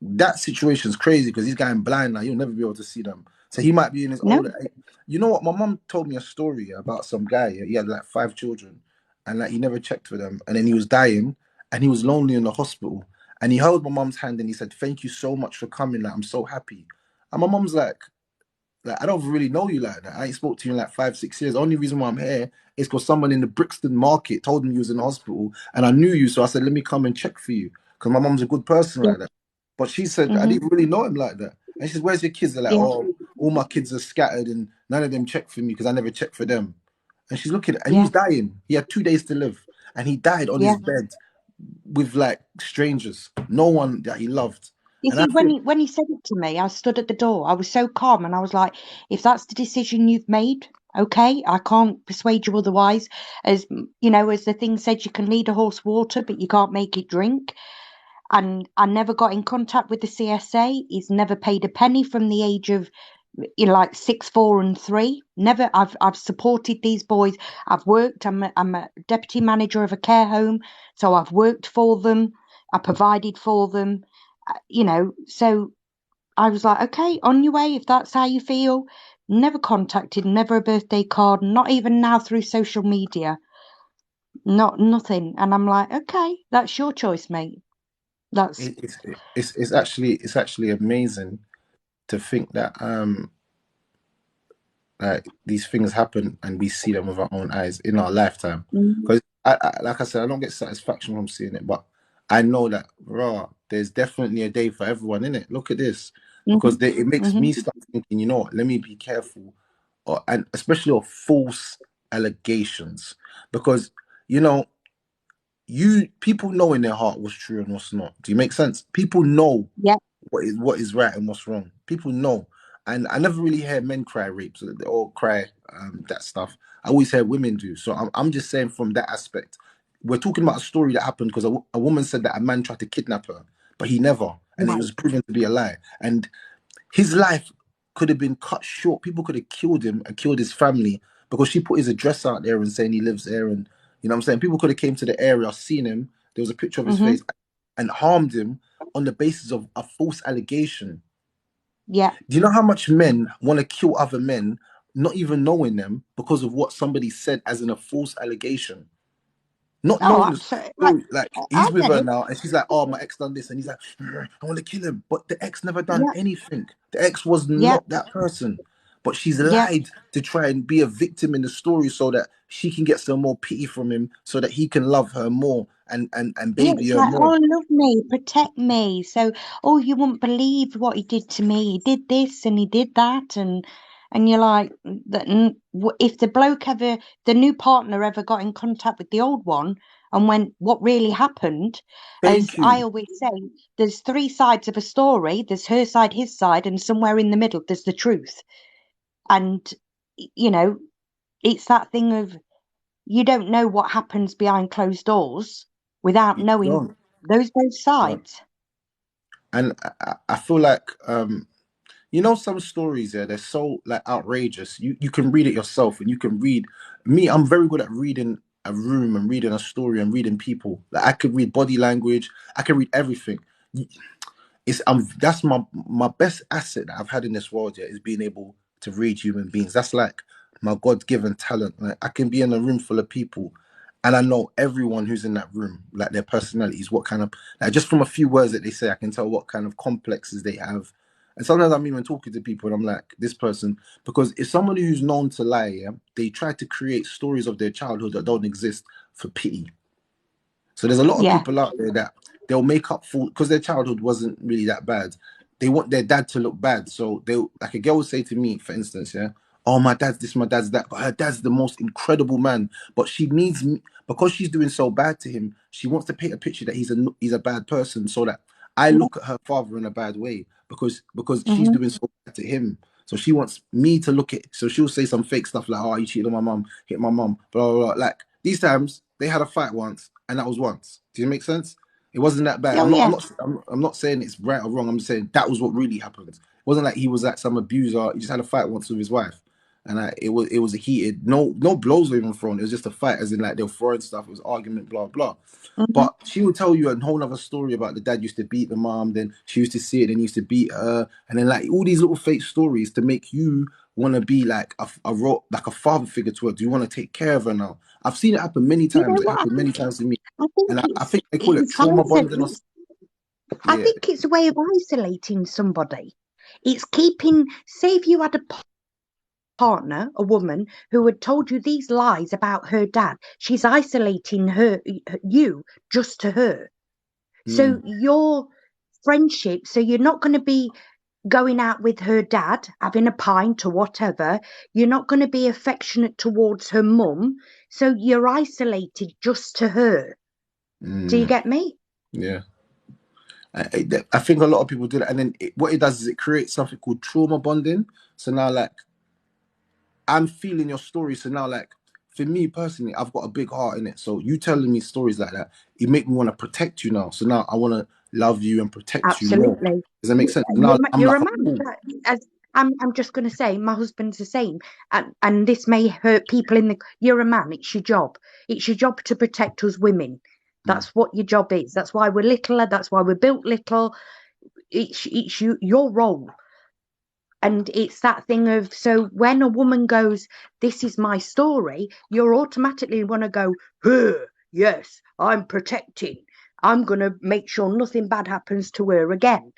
that situation's crazy because he's going blind now. You'll never be able to see them. So he might be in his No. older age. You know what? My mom told me a story about some guy. He had like 5 children, and like he never checked for them. And then he was dying, and he was lonely in the hospital. And he held my mom's hand and he said, "Thank you so much for coming. Like, I'm so happy." And my mom's like, I don't really know you like that. I ain't spoke to you in like 5, 6 years. The only reason why I'm here is because someone in the Brixton market told me you was in the hospital, and I knew you, so I said, "Let me come and check for you," because my mom's a good person Yeah. like that. But she said, I Mm-hmm. didn't really know him like that. And she said, "Where's your kids?" They're like, Yeah. "Oh, all my kids are scattered and none of them check for me because I never checked for them." And she's looking and Yeah. he's dying. He had 2 days to live. And he died on Yeah. his bed with like strangers, no one that he loved. You And I see, when think he said it to me, I stood at the door. I was so calm, and I was like, "If that's the decision you've made, okay, I can't persuade you otherwise." As you know, as the thing said, you can lead a horse water, but you can't make it drink. And I never got in contact with the CSA. He's never paid a penny from the age of, like 6, 4, and 3. Never. I've supported these boys. I've worked. I'm a deputy manager of a care home, so I've worked for them. I provided for them. So I was like, okay, on your way if that's how you feel. Never contacted, never a birthday card, not even now through social media, nothing. And I'm like, okay, that's your choice, mate. That's it, it's actually amazing to think that like these things happen and we see them with our own eyes in our lifetime. mm, Because like I said, I don't get satisfaction from seeing it, but I know that raw. There's definitely a day for everyone in it. Look at this, because mhm, it makes mhm, me start thinking. You know what? Let me be careful, and especially of false allegations, because you know people know in their heart what's true and what's not. Do you make sense? People know yeah, what is right and what's wrong. People know, and I never really hear men cry rape, so they all cry that stuff. I always hear women do. So I'm just saying from that aspect, we're talking about a story that happened because a woman said that a man tried to kidnap her, but he never, and it right, was proven to be a lie. And his life could have been cut short. People could have killed him and killed his family because she put his address out there and saying he lives there. And you know what I'm saying? People could have came to the area, seen him. There was a picture of his mhm, face and harmed him on the basis of a false allegation. yeah. Do you know how much men want to kill other men, not even knowing them, because of what somebody said as in a false allegation? Not Oh, knowing the absolutely. story. Like I he's with get her it. now, and she's like, "Oh, my ex done this," and he's like, "I want to kill him," but the ex never done Yeah, anything. The ex was yeah, not that person, but she's yeah, lied to try and be a victim in the story so that she can get some more pity from him, so that he can love her more and Yeah, baby it's her like, more. oh, love me, protect me. So, oh, you wouldn't believe what he did to me. He did this and he did that, and you're like, if the new partner ever got in contact with the old one and went, what really happened? As Thank I you. always say, there's three sides of a story. There's her side, his side, and somewhere in the middle, there's the truth. And you know, it's that thing of you don't know what happens behind closed doors without You knowing don't. those both Don't. sides. And I feel like you know, some stories, yeah, they're so like outrageous. You can read it yourself, and you can read me. I'm very good at reading a room and reading a story and reading people. Like I could read body language. I can read everything. It's that's my best asset that I've had in this world. Yeah, is being able to read human beings. That's like my God-given talent. Like I can be in a room full of people, and I know everyone who's in that room, like their personalities, what kind of like just from a few words that they say, I can tell what kind of complexes they have. And sometimes I'm even talking to people, and I'm like, this person, because if somebody who's known to lie, yeah, they try to create stories of their childhood that don't exist for pity. So there's a lot of Yeah. people out there that they'll make up for because their childhood wasn't really that bad. They want their dad to look bad. So they'll like a girl will say to me, for instance, yeah, oh my dad's this, my dad's that, but her dad's the most incredible man. But she needs me because she's doing so bad to him. She wants to paint a picture that he's a bad person, so that I Yeah. look at her father in a bad way because she's Hmm. doing so bad to him. So she wants me to look at. So she'll say some fake stuff like, "Oh, you cheated on my mum, hit my mum, blah blah blah." Like these times, they had a fight once, and that was once. Do you make sense? It wasn't that bad. Oh I'm not. I'm yeah. not. I'm not saying it's right or wrong. I'm just saying that was what really happened. It wasn't like he was like some abuser. He just had a fight once with his wife, and it was a heated. No blows were even thrown. It was just a fight, as in like they were throwing stuff. It was argument, blah blah. Hmm. But she would tell you a whole other story about the dad used to beat the mom, then she used to see it, then he used to beat her, and then like all these little fake stories to make you want to be like like a father figure to her. Do you want to take care of her now? I've seen it happen many You know times. It what? happened many times to me, I think and I it's think they call it it's trauma bonding or I yeah. think it's a way of isolating somebody. It's keeping. Say if you had a partner, a woman who had told you these lies about her dad, she's isolating you just to her. So Mm, your friendship. So you're not going to be going out with her dad, having a pint or whatever. You're not going to be affectionate towards her mum. So you're isolated just to her. Do you mm, get me? yeah. I think a lot of people do that, and then what it does is it creates something called trauma bonding. So now, like, I'm feeling your story. So now, like, for me personally, I've got a big heart in it. So you telling me stories like that, it make me want to protect you now. So now I want to love you and protect you more. Absolutely. Does that make sense? Now I'm You're like, a man. oh, As I'm just going to say, my husband's the same, and this may hurt people in the. You're a man. It's your job. It's your job to protect us women. mm, That's what your job is. That's why we're littler. That's why we're built little. It's your role. And it's that thing of, so when a woman goes, this is my story, you're automatically want to go, her, yes, I'm protecting. I'm going to make sure nothing bad happens to her again.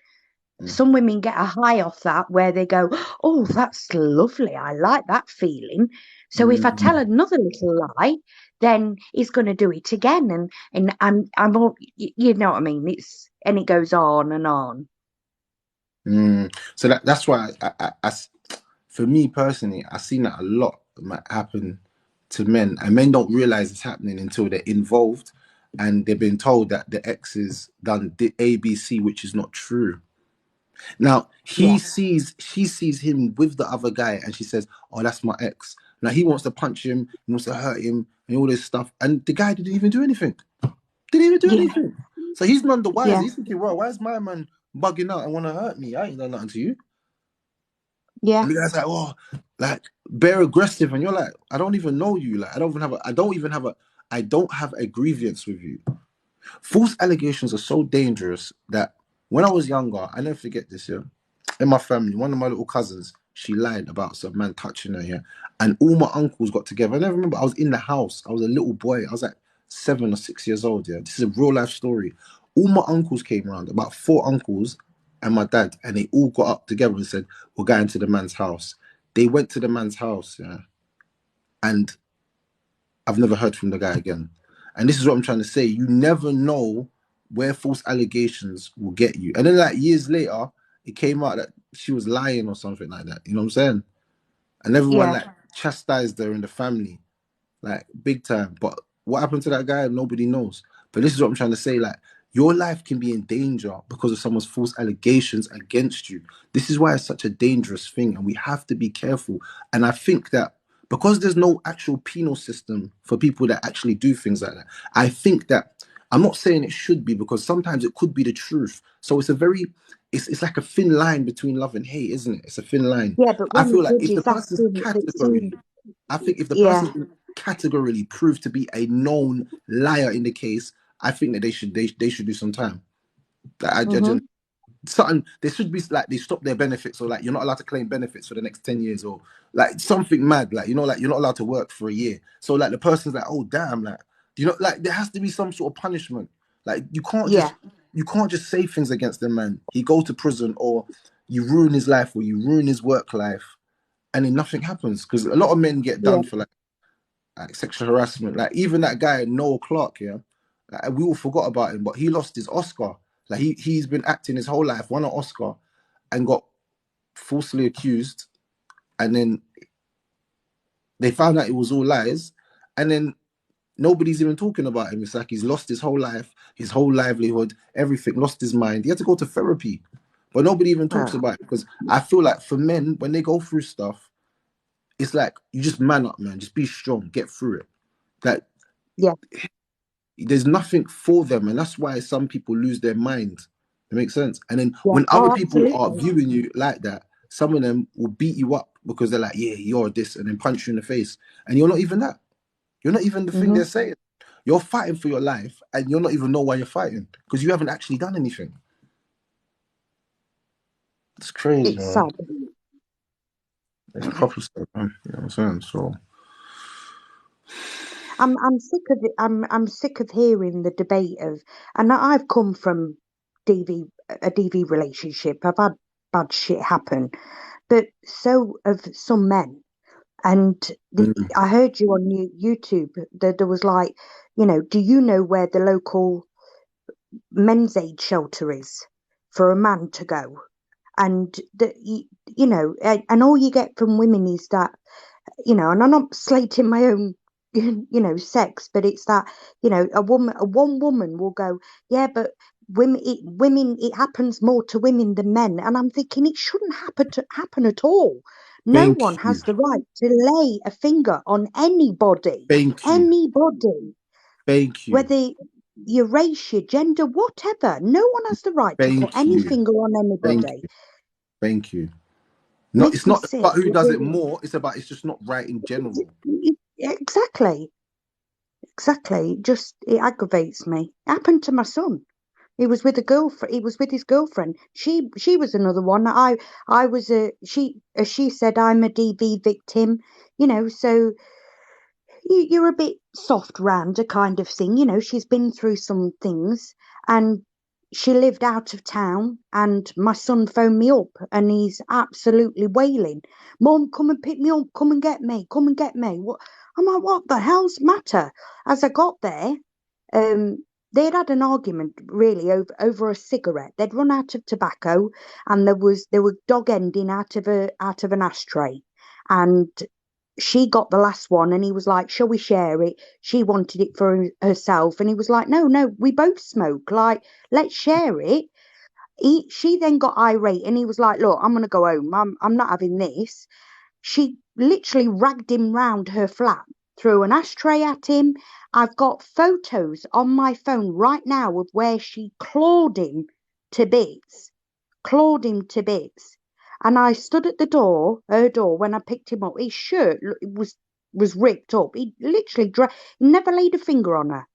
mm, Some women get a high off that where they go, oh, that's lovely. I like that feeling. So if I tell mm, another little lie, then he's going to do it again. And I'm all, you know what I mean? And it goes on and on. So that's why for me personally, I've seen that a lot might happen to men, and men don't realize it's happening until they're involved, and they've been told that the ex has done the ABC, which is not true. Now Yeah. she sees him with the other guy, and she says, "Oh, that's my ex." Now he wants to punch him, he wants to hurt him, and all this stuff, and the guy didn't even do anything. Didn't even do Yeah. anything. So he's none the wiser. Yeah. He's thinking, "Well, why is my man bugging out and want to hurt me? I ain't done nothing to you." Yeah. And the guy's like, "Oh, like bare aggressive," and you're like, "I don't even know you. Like, I don't have a grievance with you." False allegations are so dangerous that when I was younger, I never forget this. Yeah, in my family, one of my little cousins, she lied about some man touching her. Yeah, and all my uncles got together. I never remember. I was in the house. I was a little boy. I was like 7 or 6 years old. Yeah, this is a real life story. All my uncles came around. About four uncles and my dad, and they all got up together and said, "We're going to the man's house." They went to the man's house. Yeah, and I've never heard from the guy again. And this is what I'm trying to say. You never know where false allegations will get you. And then like years later, it came out that she was lying or something like that. You know what I'm saying? And everyone like chastised her in the family, like big time. But what happened to that guy? Nobody knows. But this is what I'm trying to say. Like, your life can be in danger because of someone's false allegations against you. This is why it's such a dangerous thing, and we have to be careful. And I think that because there's no actual penal system for people that actually do things like that, I think that I'm not saying it should be, because sometimes it could be the truth. So it's like a thin line between love and hate, isn't it? It's a thin line. Yeah, but I when feel the like if the judges ask person's him, it category, seems, I think if the yeah, person's been categorically proved to be a known liar in the case, I think that they should do some time. Like, I mm-hmm. just, something there should be, like, they stop their benefits, or like you're not allowed to claim benefits for the next 10 years, or like something mad, like, you know, like you're not allowed to work for a year. So like the person's like, oh damn, like, you know, like there has to be some sort of punishment. Like Yeah, you can't just say things against the man. He go to prison, or you ruin his life, or you ruin his work life, and then nothing happens. Because a lot of men get yeah, done for like sexual harassment. Like even that guy Noel Clark, yeah, like, we all forgot about him, but he lost his Oscar. Like he's been acting his whole life, won an Oscar, and got falsely accused, and then they found out it was all lies, and then nobody's even talking about him. It's like he's lost his whole life, his whole livelihood, everything, lost his mind. He had to go to therapy, but nobody even talks oh, about it, because I feel like for men, when they go through stuff, it's like you just man up, man. Just be strong, get through it. Like yeah, there's nothing for them, and that's why some people lose their mind. It makes sense. And then yeah. when other Oh, people are absolutely. viewing you like that, some of them will beat you up because they're like, yeah, you're this, and then punch you in the face, and you're not even that. You're not even the thing Mm-hmm. they're saying. You're fighting for your life, and you're not even know why you're fighting, because you haven't actually done anything. It's crazy, It's man. sad. It's proper stuff, man. You know what I'm saying? So, I'm sick of it. I'm sick of hearing the debate of, and I've come from DV a DV relationship. I've had bad shit happen, but so have some men. And mm, I heard you on YouTube that there was like, do you know where the local men's aid shelter is for a man to go? And and all you get from women is that, and I'm not slating my own, sex, but it's that, one woman will go, yeah, but women, it happens more to women than men. And I'm thinking it shouldn't happen at all. No thank one you, has the right to lay a finger on anybody, thank you, anybody, thank you, whether your race, your gender, whatever. No one has the right to put thank any you, finger on thank anybody. you, thank you. No, it's Makes me not sick. about who It does it really, more. It's about, it's just not right in general. exactly. Exactly. Just it aggravates me. It happened to my son. He was with a girlfriend. He was with his girlfriend. She was another one. I was a she. As she said, I'm a DV victim. So you're a bit soft round a kind of thing. She's been through some things, and she lived out of town. And my son phoned me up, and he's absolutely wailing, "Mom, come and pick me up. Come and get me. Come and get me." What? I'm like, what the hell's matter? As I got there, um, they'd had an argument really over a cigarette. They'd run out of tobacco, and there were dog ending out of an ashtray, and she got the last one, and he was like, "Shall we share it?" She wanted it for herself, and he was like, "No, no, we both smoke. Like, let's share it." She then got irate, and he was like, "Look, I'm gonna go home. I'm not having this." She literally ragged him round her flat, threw an ashtray at him. I've got photos on my phone right now of where she to bits, clawed him to bits. And I stood at her door, when I picked him up. His shirt was ripped up. He literally he never laid a finger on her.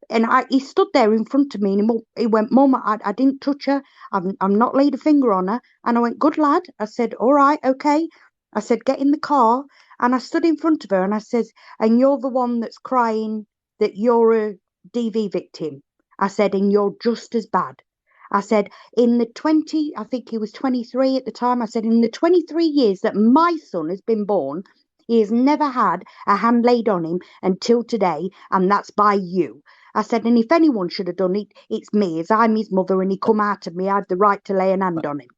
And he stood there in front of me, and he went, "Mum, I didn't touch her. I'm not laid a finger on her." And I went, "Good lad." I said, "All right, okay." I said, "Get in the car." And I stood in front of her, and I said, "And you're the one that's crying that you're a DV victim." I said, "And you're just as bad." I said, "In the 20, I think he was 23 at the time. I said, in the 23 years that my son has been born, He has never had a hand laid on him until today, and that's by you. I said, and if anyone should have done it, it's me, as I'm his mother, and he come out of me, I had the right to lay an hand on him.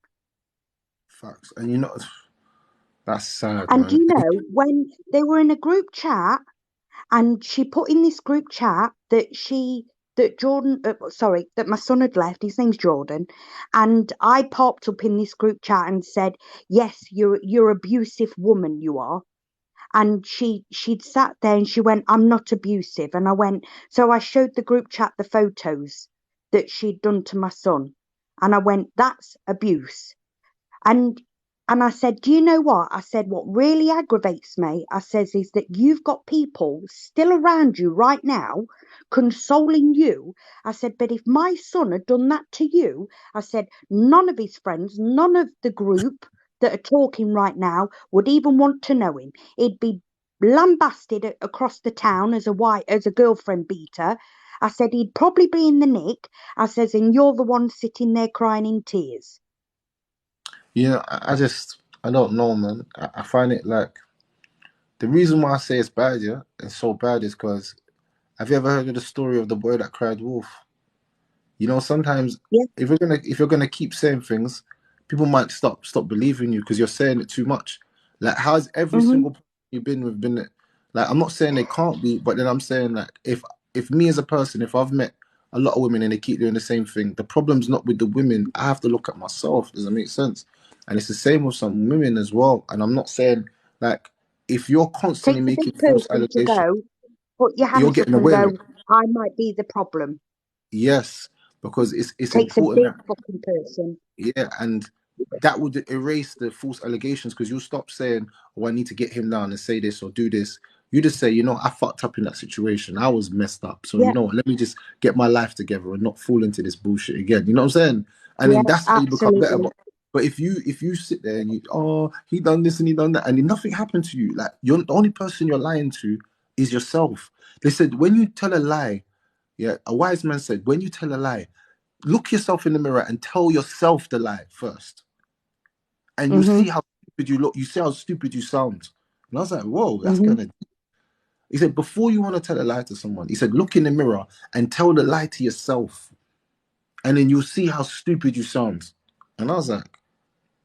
Facts. And you know, that's sad, And man. you know, when they were in a group chat, and she put in this group chat that Jordan, sorry, that my son had left. His name's Jordan, and I popped up in this group chat and said, "Yes, you're abusive woman, you are." And she'd sat there and she went, "I'm not abusive." And I went, so I showed the group chat the photos that she'd done to my son, and I went, "That's abuse." And I said, do you know what? I said, what really aggravates me, I says, is that you've got people still around you right now consoling you. I said, but if my son had done that to you, I said, none of his friends, none of the group that are talking right now would even want to know him. He'd be lambasted across the town as a girlfriend beater. I said, he'd probably be in the nick. I says, and you're the one sitting there crying in tears. Yeah, I don't know, man. I find it like the reason why I say it's bad, yeah, it's so bad is because have you ever heard of the story of the boy that cried wolf? You know, sometimes Yeah. if you're gonna keep saying things, people might stop believing you because you're saying it too much. Like, how's every Mm-hmm. single person you've been with been? Like, I'm not saying they can't be, but then I'm saying like if me as a person, if I've met a lot of women and they keep doing the same thing, the problem's not with the women. I have to look at myself. Does that make sense? And it's the same with some women as well. And I'm not saying like if you're constantly Takes a big making false person to allegations, go, put your you're hands up getting and away with go, it. I might be the problem. Yes, because it's Takes a important big that fucking person. yeah, and that would erase the false allegations because you'll stop saying, "Oh, I need to get him down and say this or do this." You just say, "You know, I fucked up in that situation. I was messed up. So you Yeah, know what? Let me just get my life together and not fall into this bullshit again." You know what I'm saying? And yeah, then that's how you become better. absolutely. But if you sit there and you he done this and he done that and then nothing happened to you, like you're the only person you're lying to is yourself. They said when you tell a lie, yeah, a wise man said when you tell a lie, look yourself in the mirror and tell yourself the lie first, and you Mm-hmm, see how stupid you look. You see how stupid you sound. And I was like, whoa, that's mm-hmm. kind of. He said, before you want to tell a lie to someone, he said, look in the mirror and tell the lie to yourself, and then you'll see how stupid you sound. And I was like,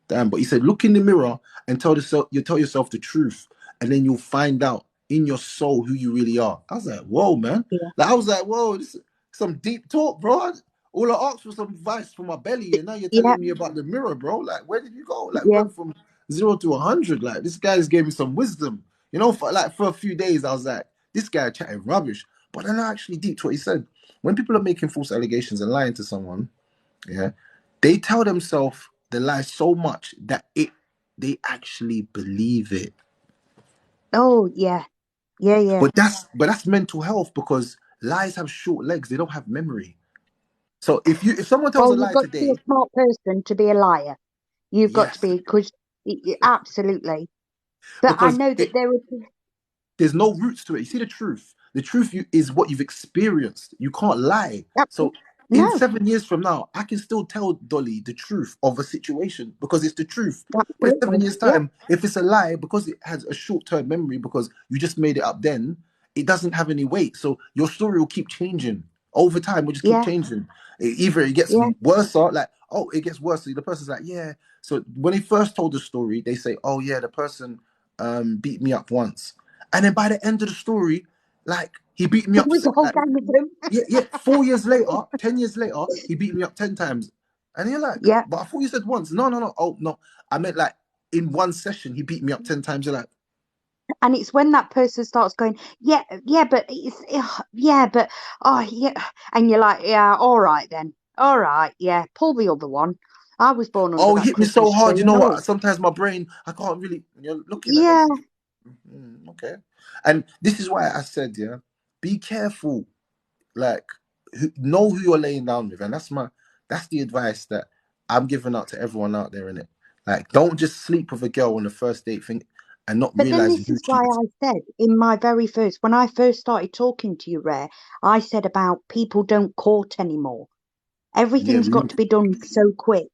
damn. But he said, look in the mirror and tell yourself the truth, and then you'll find out in your soul who you really are. I was like, whoa, man. Yeah, Like I was like, whoa, this is some deep talk, bro. All I asked was some advice for my belly, and now you're yeah, telling me about the mirror, bro. Like, where did you go? Like, we yeah. went from 0 to 100. Like, this guy's gave me some wisdom. You know, for a few days, I was like, this guy chatting rubbish. But then I actually deep what he said. When people are making false allegations and lying to someone, yeah, they tell themselves the lie so much that they actually believe it. Oh, yeah, yeah, yeah. But that's mental health because lies have short legs. They don't have memory. So if someone tells Well, a you've lie got to be today, a smart person to be a liar. You've got to yes, be, because absolutely. But I because know that there are, there's no roots to it. You see the truth. The truth is what you've experienced. You can't lie. So in no, 7 years from now, I can still tell Dolly the truth of a situation because it's the truth. But in seven absolutely. years' Yeah, time, if it's a lie, because it has a short-term memory, because you just made it up then, it doesn't have any weight. So your story will keep changing over time. Will just keep yeah, changing. Either it gets yeah. worse or like, oh, it gets worse. So the person's like, yeah. So when they first told the story, they say, oh yeah, the person beat me up once. And then by the end of the story, like he beat me It up, was all like down with them. yeah, yeah. 4 years later, 10 years later, he beat me up 10 times. And you're like, Yeah. but I thought you said once. No, no, no. Oh no, I meant like in one session he beat me up 10 times. You're like, And it's when that person starts going, yeah, yeah, but yeah, but oh, yeah, and you're like, yeah, all right then, all right, yeah, pull the other one. I was born under oh, he that hit me so Christmas hard. tree. You know Oh, what? Sometimes my brain, I can't really. You're looking at them yeah, thinking, okay. And this is why I said, yeah, be careful. Like, know who you're laying down with, and that's the advice that I'm giving out to everyone out there in it. Like, don't just sleep with a girl on the first date thing and not but then realizing this who is she why is. I said in my very first, when I first started talking to you, Rare, I said about people don't court anymore. Yeah, Everything's we got need to to, be done so quick.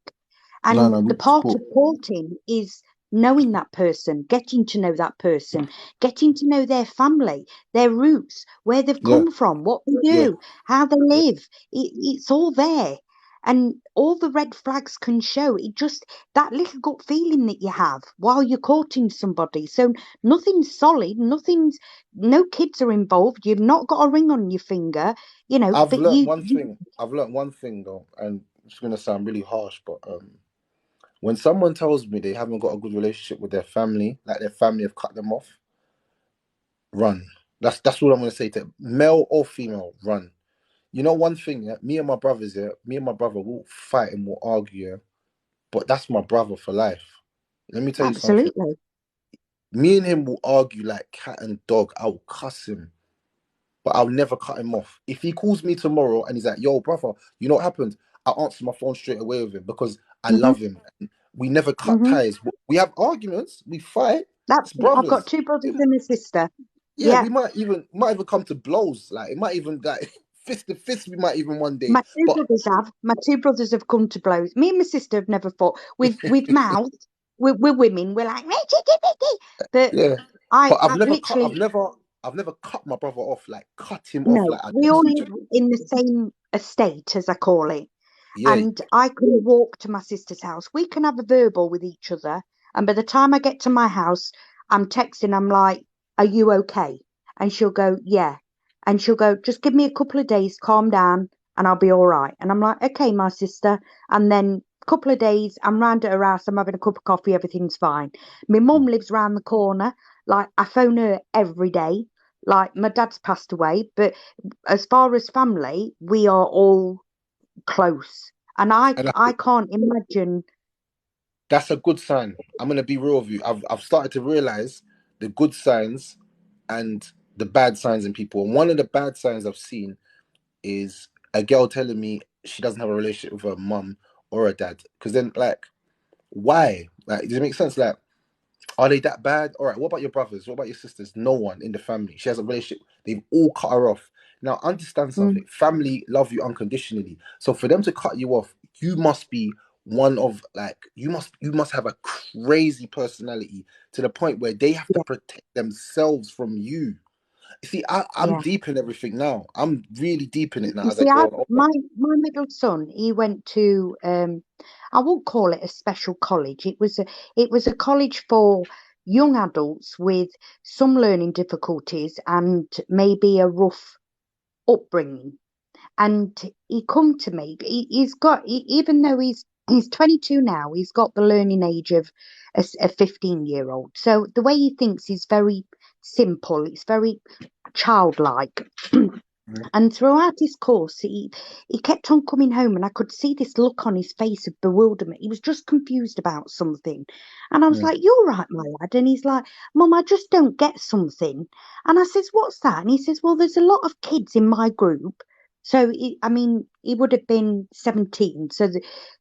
no, And no, we the need to part court. of courting is knowing that person, getting to know that person, getting to know their family, their roots, where they've come from, what they do, how they live. It's all there. And all the red flags can show it, just that little gut feeling that you have while you're courting somebody. So nothing's solid, no kids are involved. You've not got a ring on your finger, I've but learned one thing. Though, and it's gonna sound really harsh, but when someone tells me they haven't got a good relationship with their family, like their family have cut them off, run. That's what I'm gonna say to them. Male or female, run. You know one thing, yeah? Me and my brothers, yeah, me and my brother will fight and we'll argue, yeah, but that's my brother for life. Let me tell you something. absolutely. Me and him will argue like cat and dog. I'll cuss him, but I'll never cut him off. If he calls me tomorrow and he's like, "Yo, brother, you know what happened?" I'll answer my phone straight away with him because I Hmm. love him. We never cut Hmm. ties. We have arguments. We fight. That's It's it. I've got brothers. 2 brothers and a sister. Yeah, Yeah, we might even come to blows. Like it might even like fist to fist. We might even one day. my two But brothers have. My two brothers have come to blows. Me and my sister have never fought. We've mouthed. We're women. We're like, but yeah, I but I've I never cut. literally I've never cut my brother off. Like cut him off. no. Like I We don't all speak to live him. in the same estate, as I call it. Yeah, And I can walk to my sister's house. We can have a verbal with each other. And by the time I get to my house, I'm texting, I'm like, "Are you okay?" And she'll go, "Yeah." And she'll go, "Just give me a couple of days, calm down, and I'll be all right." And I'm like, "Okay, my sister." And then a couple of days, I'm round at her house, I'm having a cup of coffee, everything's fine. My mum lives round the corner. Like, I phone her every day. Like, my dad's passed away, but as far as family, we are all close. And I and I can't imagine. that's a good sign. I'm gonna be real with you. I've started to realize the good signs and the bad signs in people. And one of the bad signs I've seen is a girl telling me she doesn't have a relationship with her mum or her dad. Because then, like, why? Like, does it make sense? Like, are they that bad? All right. What about your brothers? What about your sisters? No one in the family. She has a relationship. They've all cut her off. Now, understand Mm, something. Family love you unconditionally. So for them to cut you off, you must be one of like you must have a crazy personality to the point where they have to yeah, protect themselves from you. See, I'm yeah. deep in everything now. I'm really deep in it now You as I see, go on. my middle son, he went to I won't call it a special college. It was a college for young adults with some learning difficulties and maybe a rough upbringing. And he come to me. Even though he's 22 now, he's got the learning age of a 15-year-old. So the way he thinks is very simple. It's very childlike. Mhm. And throughout his course, he kept on coming home, and I could see this look on his face of bewilderment. He was just confused about something, and I was Yeah, like, "You're right, my lad." And he's like, "Mum, I just don't get something." And I says, "What's that?" And he says, "Well, there's a lot of kids in my group." So I mean, he would have been 17, so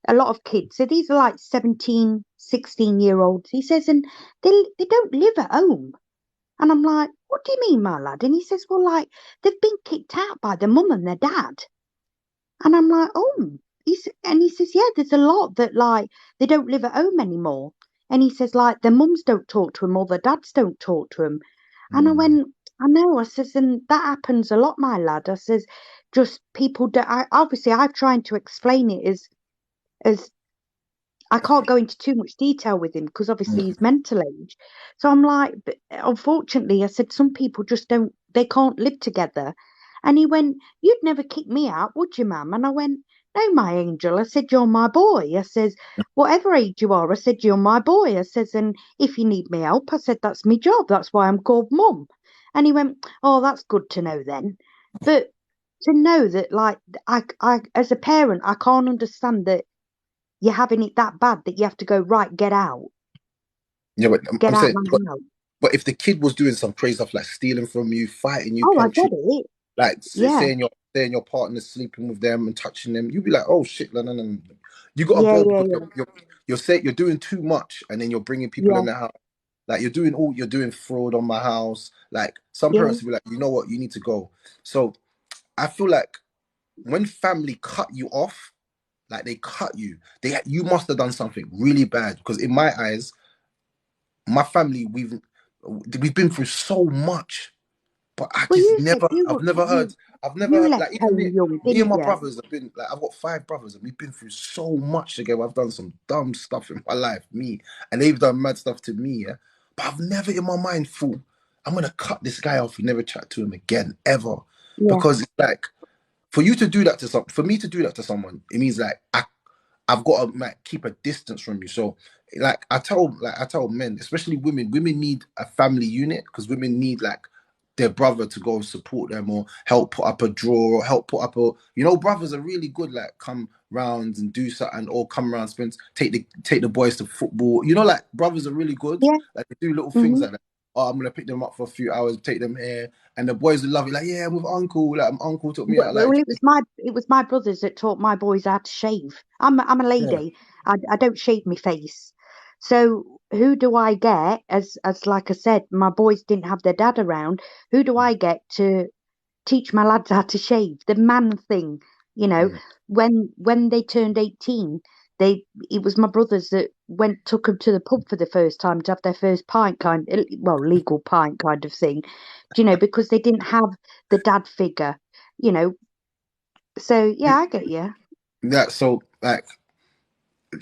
a lot of kids. So these are like 17, 16 year olds. He says, and they don't live at home. And I'm like, "What do you mean, my lad?" And he says, "Well, like, they've been kicked out by their mum and their dad." And I'm like, "Oh." And he says, "Yeah, there's a lot that, like, they don't live at home anymore." And he says, like, their mums don't talk to him or their dads don't talk to him. And I mm, went, "I know." I says, "And that happens a lot, my lad." I says, "Just people do obviously I've tried to explain it as I can't go into too much detail with him because obviously mm. he's mental age." So I'm like, "But unfortunately," I said, "some people just don't, they can't live together." And he went, "You'd never kick me out, would you, ma'am?" And I went, "No, my angel." I said, "You're my boy." I says, "Whatever age you are," I said, "You're my boy." I says, "And if you need me help," I said, "that's my job. That's why I'm called mum." And he went, "Oh, that's good to know then." But to know that, like, as a parent, I can't understand that you're having it that bad that you have to go, "Right, Yeah, but get I'm out saying, my but house." but if the kid was doing some crazy stuff like stealing from you, fighting you, Oh, I punching, get it. like Yeah, saying your partner's sleeping with them and touching them, you'd be like, oh shit, no, no, no, no. You gotta yeah, go yeah, because yeah, you're saying you're doing too much, and then you're bringing people yeah, in the house. Like you're doing fraud on my house. Like some yeah, parents will be like, you know what, you need to go. So I feel like when family cut you off, like they cut you, you must have done something really bad. Because in my eyes, my family, we've been through so much, but I Well, just you said never, I've never you heard, left like, even home young, me and didn't my you? brothers have been, like, I've got 5 brothers and we've been through so much together. I've done some dumb stuff in my life, and they've done mad stuff to me, yeah. But I've never in my mind thought, I'm gonna cut this guy off and never chat to him again, ever. Yeah, Because it's like, for you to do that to for me to do that to someone, it means like I've got to like keep a distance from you. So I tell men, especially women, women need a family unit because women need like their brother to go and support them or help put up a drawer or help put up a, brothers are really good, like come round and do something or come around, take the boys to football. Like brothers are really good. yeah. Like they do little things Hmm. like that. Oh, I'm gonna pick them up for a few hours, take them here, and the boys will love it. Like, yeah, I'm with uncle. Like, my uncle took me out. Well, Like, it was my brothers that taught my boys how to shave. I'm a yeah. lady. I don't shave my face. So who do I get? As like I said, my boys didn't have their dad around. Who do I get to teach my lads how to shave? The man thing, you know. Mm. When they turned 18, it was my brothers that took them to the pub for the first time to have their first pint legal pint kind of thing. Do you know, because they didn't have the dad figure, you know. So yeah, I get you. That so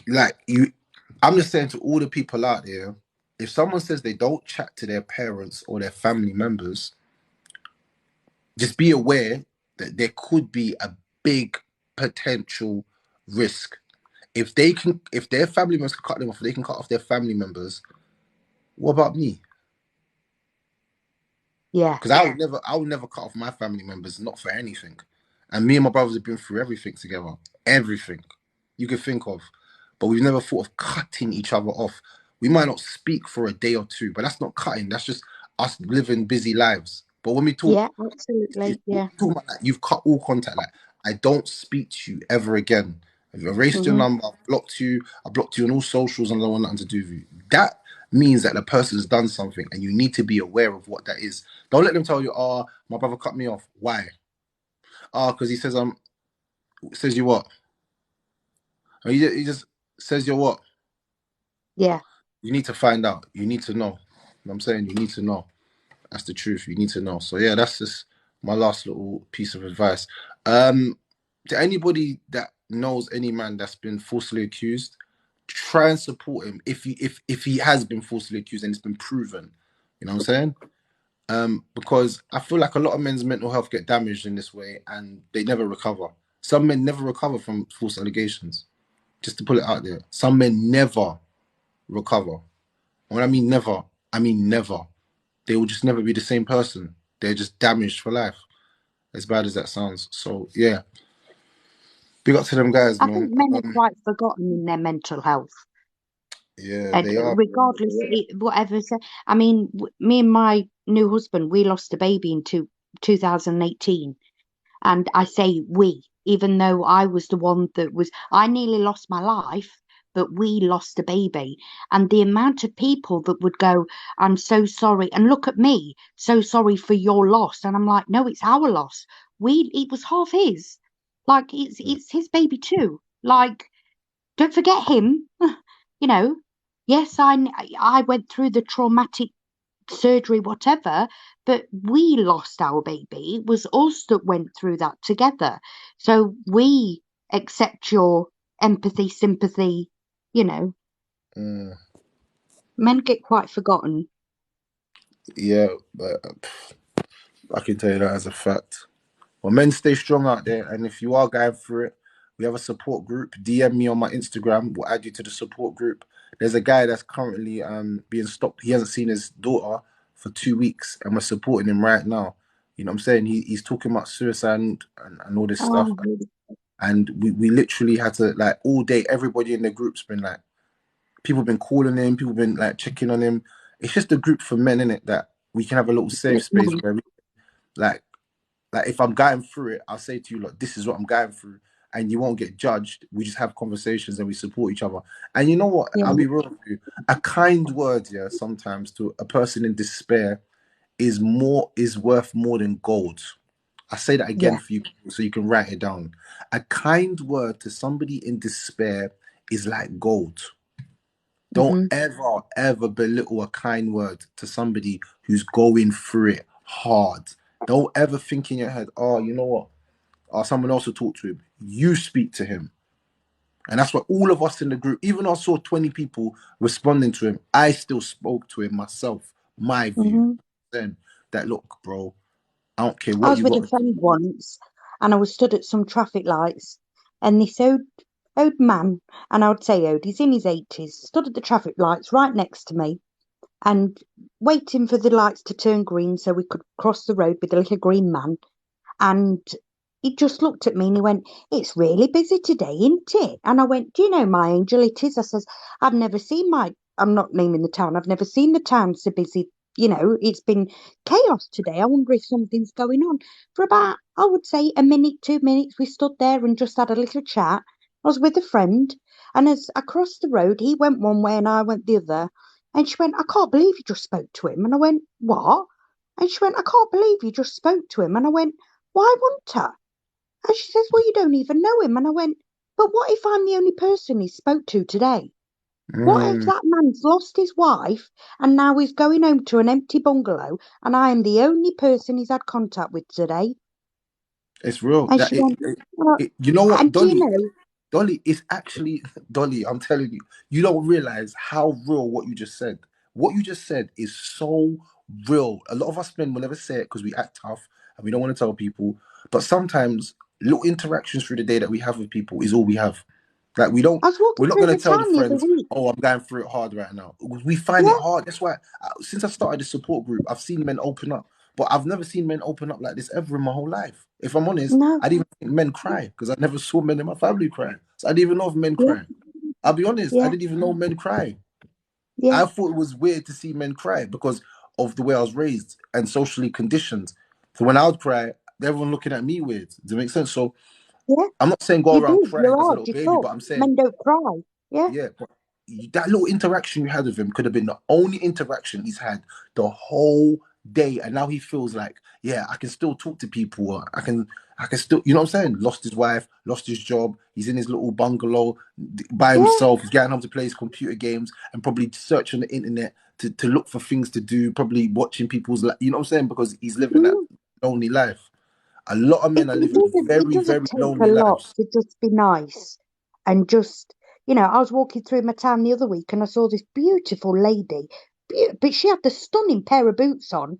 like you, I'm just saying to all the people out there, if someone says they don't chat to their parents or their family members, just be aware that there could be a big potential risk. If their family members can cut them off, they can cut off their family members. What about me? Yeah, Because I would never cut off my family members, not for anything. And me and my brothers have been through everything together, everything you could think of, but we've never thought of cutting each other off. We might not speak for a day or two, but that's not cutting. That's just us living busy lives. But when we yeah, talk, absolutely. Yeah. talking about that, you've cut all contact. Like, I don't speak to you ever again. I've erased your Hmm. number. I've blocked you. I blocked you on all socials, and I don't want nothing to do with you. That means that the person's done something, and you need to be aware of what that is. Don't let them tell you, "Oh, my brother cut me off." Why? Oh, because he says says you what? He just says you're what? Yeah. You need to find out. You need to know. You know what I'm saying? You need to know. That's the truth. You need to know. So yeah, that's just my last little piece of advice. Um, to anybody that knows any man that's been falsely accused, try and support him if he has been falsely accused and it's been proven. You know what I'm saying? Because I feel like a lot of men's mental health get damaged in this way and they never recover. Some men never recover from false allegations. Just to put it out there, some men never recover. When I mean never, I mean never. They will just never be the same person. They're just damaged for life. As bad as that sounds. So yeah, big up to them guys, I think man. men are quite forgotten in their mental health. Yeah, And they are. regardless, whatever. I mean, me and my new husband, we lost a baby in 2018. And I say we, even though I was the one I nearly lost my life, but we lost a baby. And the amount of people that would go, I'm so sorry. And look at me, so sorry for your loss. And I'm like, no, it's our loss. It was half his. Like, it's his baby too. Like, don't forget him. You know, yes, I went through the traumatic surgery, whatever, but we lost our baby. It was us that went through that together. So we accept your empathy, sympathy, you know. Mm, Men get quite forgotten. yeah, but I can tell you that as a fact. Well, men stay strong out there, and if you are going through it, we have a support group. DM me on my Instagram. We'll add you to the support group. There's a guy that's currently being stopped. He hasn't seen his daughter for 2 weeks, and we're supporting him right now. You know what I'm saying? He's talking about suicide and all this stuff. Oh, really? And we literally had to, like, all day, everybody in the group's been like, people been calling him, people been like checking on him. It's just a group for men, in it, that we can have a little safe space where we, like if I'm going through it, I'll say to you, look, this is what I'm going through, and you won't get judged. We just have conversations and we support each other. And you know what? Yeah, I'll be real with you. A kind word, yeah, sometimes to a person in despair is worth more than gold. I say that again yeah, for you so you can write it down. A kind word to somebody in despair is like gold. Don't ever belittle a kind word to somebody who's going through it hard. Don't ever think in your head, oh, you know what? Oh, someone else will talk to him. You speak to him. And that's why all of us in the group, even though I saw 20 people responding to him, I still spoke to him myself. My view. Then that, look, bro, I don't care I what was you with got a to friend once, and I was stood at some traffic lights, and this old man, and I would say old, he's in his 80s, stood at the traffic lights right next to me, and waiting for the lights to turn green so we could cross the road with the little green man. And he just looked at me and he went, "It's really busy today, isn't it?" And I went, "Do you know, my angel, it is." I says, "I've never seen I'm not naming the town, I've never seen the town so busy. It's been chaos today. I wonder if something's going on." For about, I would say, a minute, 2 minutes, we stood there and just had a little chat. I was with a friend, and as I crossed the road, he went one way and I went the other. And she went, "I can't believe you just spoke to him." And I went, "What?" And she went, "I can't believe you just spoke to him." And I went, "Why wouldn't I?" And she says, "Well, you don't even know him." And I went, "But what if I'm the only person he spoke to today? What if Mm, that man's lost his wife and now he's going home to an empty bungalow and I am the only person he's had contact with today?" it's real. And That she went, you know what, and do you Dolly? know, Dolly, it's actually Dolly. I'm telling you, you don't realize how real what you just said. What you just said is so real. A lot of us men will never say it because we act tough and we don't want to tell people. But sometimes little interactions through the day that we have with people is all we have. Like we don't, I was walking we're not through gonna my tell the town the other friends, week. "Oh, I'm going through it hard right now." We find it Yeah, hard. That's why since I started the support group, I've seen men open up, but I've never seen men open up like this ever in my whole life. If I'm honest, no, I didn't even think men cry because I never saw men in my family cry, so I didn't even know if men yeah, cry. I'll be honest, I yeah, didn't even know men cry. yeah, I thought it was weird to see men cry because of the way I was raised and socially conditioned. So when I would cry, everyone looking at me weird. Does it make sense? So yeah. I'm not saying go You around do. crying You're as a right. little You're baby, tough. but I'm saying, Men don't cry. Yeah, yeah, but that little interaction you had with him could have been the only interaction he's had the whole day, and now he feels like, yeah, I can still talk to people. Or I can still, you know what I'm saying? Lost his wife, lost his job. He's in his little bungalow by yeah, himself. He's getting home to play his computer games and probably search on the internet to look for things to do. Probably watching people's, you know what I'm saying? Because he's living that mm. lonely life. A lot of men are living It very, doesn't very take a lonely lot lives. to just be nice and just, I was walking through my town the other week and I saw this beautiful lady, but she had the stunning pair of boots on.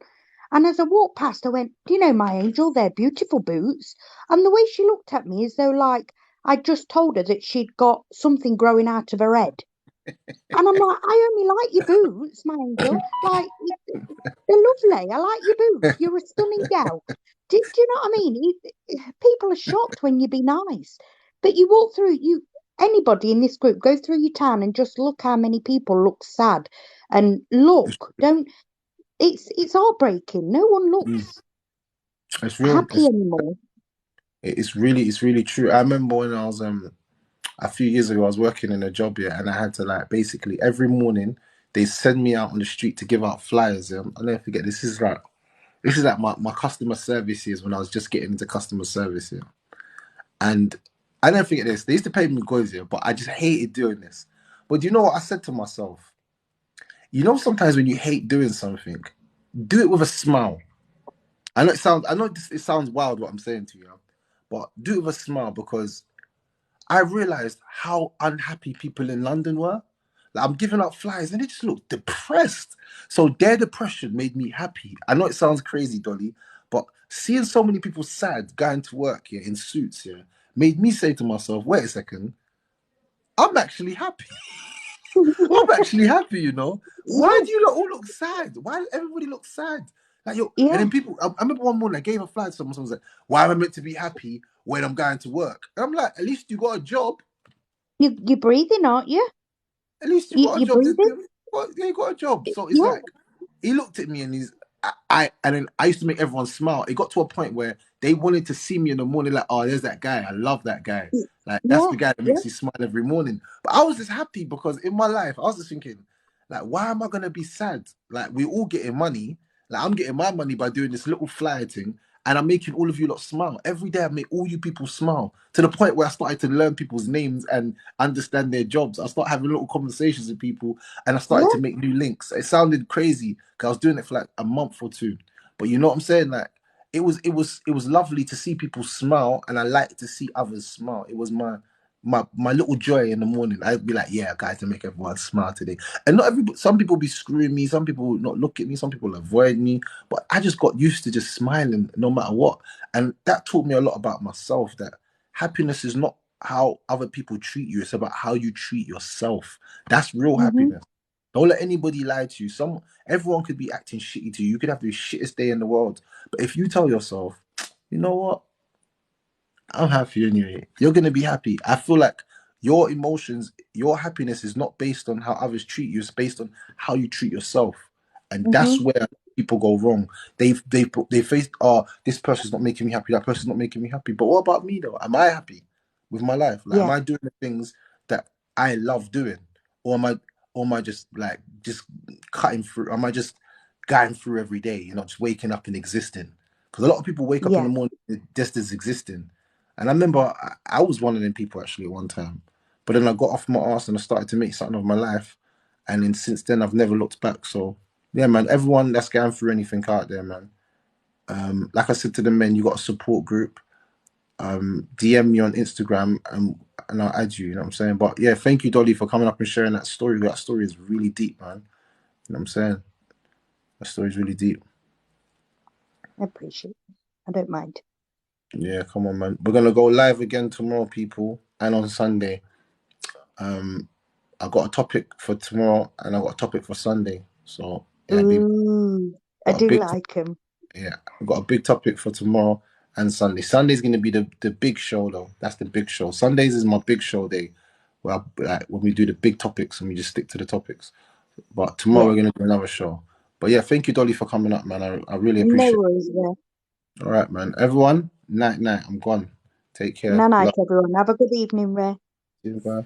And as I walked past, I went, "Do you know, my angel, they're beautiful boots." And the way she looked at me as though like I'd just told her that she'd got something growing out of her head. And I'm like, "I only like your boots, my angel. Like, they're lovely. I like your boots. You're a stunning gal." Do you know what I mean? People are shocked when you be nice. But you walk through, anybody in this group, go through your town and just look how many people look sad. And look, don't, it's heartbreaking. No one Mm, looks it's real. happy anymore. It's really true. I remember when I was a few years ago, I was working in a job here, and I had to like basically every morning they send me out on the street to give out flyers. Yeah? I'll never forget. This is like my customer service years when I was just getting into customer service here, and I never forget this. They used to pay me good here, but I just hated doing this. But you know what I said to myself? You know, sometimes when you hate doing something, do it with a smile. I know it sounds wild what I'm saying to you, but do it with a smile because I realized how unhappy people in London were. Like I'm giving out flyers and they just look depressed. So their depression made me happy. I know it sounds crazy, Dolly, but seeing so many people sad going to work here in suits here made me say to myself, wait a second, I'm actually happy. I'm actually happy, you know. Why Yeah, do you all look sad? Why does everybody look sad? Like yo, and yeah. then people. I remember one morning I gave a flag to someone. Someone was like, "Why am I meant to be happy when I'm going to work?" And I'm like, "At least you got a job. You're breathing, aren't you? At least you You, got a you're job. breathing? You got a job." So it's Yeah, like he looked at me and and then I used to make everyone smile. It got to a point where they wanted to see me in the morning, like, "Oh, there's that guy. I love that guy. Like that's yeah, the guy that yeah. makes you smile every morning." But I was just happy because in my life I was just thinking, like, why am I gonna be sad? Like we all getting money. Like I'm getting my money by doing this little flyer thing, and I'm making all of you lot smile. Every day I make all you people smile to the point where I started to learn people's names and understand their jobs. I started having little conversations with people and I started to make new links. It sounded crazy because I was doing it for like a month or two. But you know what I'm saying? Like it was lovely to see people smile, and I like to see others smile. It was my little joy in the morning. I'd be like, yeah, guys, to make everyone smile today. And not everybody, some people be screwing me, some people not look at me, some people avoid me. But I just got used to just smiling no matter what. And that taught me a lot about myself, that happiness is not how other people treat you, it's about how you treat yourself. That's real happiness. Don't let anybody lie to you. Everyone could be acting shitty to you. You could have the shittest day in the world. But if you tell yourself, you know what? I'm happy anyway. You're gonna be happy. I feel like your emotions, your happiness is not based on how others treat you. It's based on how you treat yourself, and that's where people go wrong. They face, oh, this person's not making me happy. That person's not making me happy. But what about me though? Am I happy with my life? Like, am I doing the things that I love doing, or am I just cutting through? Am I just going through every day? Just waking up and existing. Because a lot of people wake up in the morning just as existing. And I remember I was one of them people actually at one time. But then I got off my ass and I started to make something of my life. And then since then, I've never looked back. So, yeah, man, everyone that's going through anything out there, man. Like I said to the men, you got a support group. DM me on Instagram and I'll add you, you know what I'm saying? But yeah, thank you, Dolly, for coming up and sharing that story. That story is really deep, man. You know what I'm saying? That story is really deep. I appreciate it. I don't mind. Yeah, come on, man. We're gonna go live again tomorrow, people, and on Sunday. I got a topic for tomorrow and I got a topic for Sunday. So yeah, I do like him. Yeah, I've got a big topic for tomorrow and Sunday. Sunday's gonna be the big show though. That's the big show. Sundays is my big show day, where when we do the big topics and we just stick to the topics. But tomorrow we're gonna do another show. But yeah, thank you, Dolly, for coming up, man. I really appreciate it. No worries, All right, man. Everyone, night. I'm gone. Take care. Night, everyone. Have a good evening, Ray. Bye.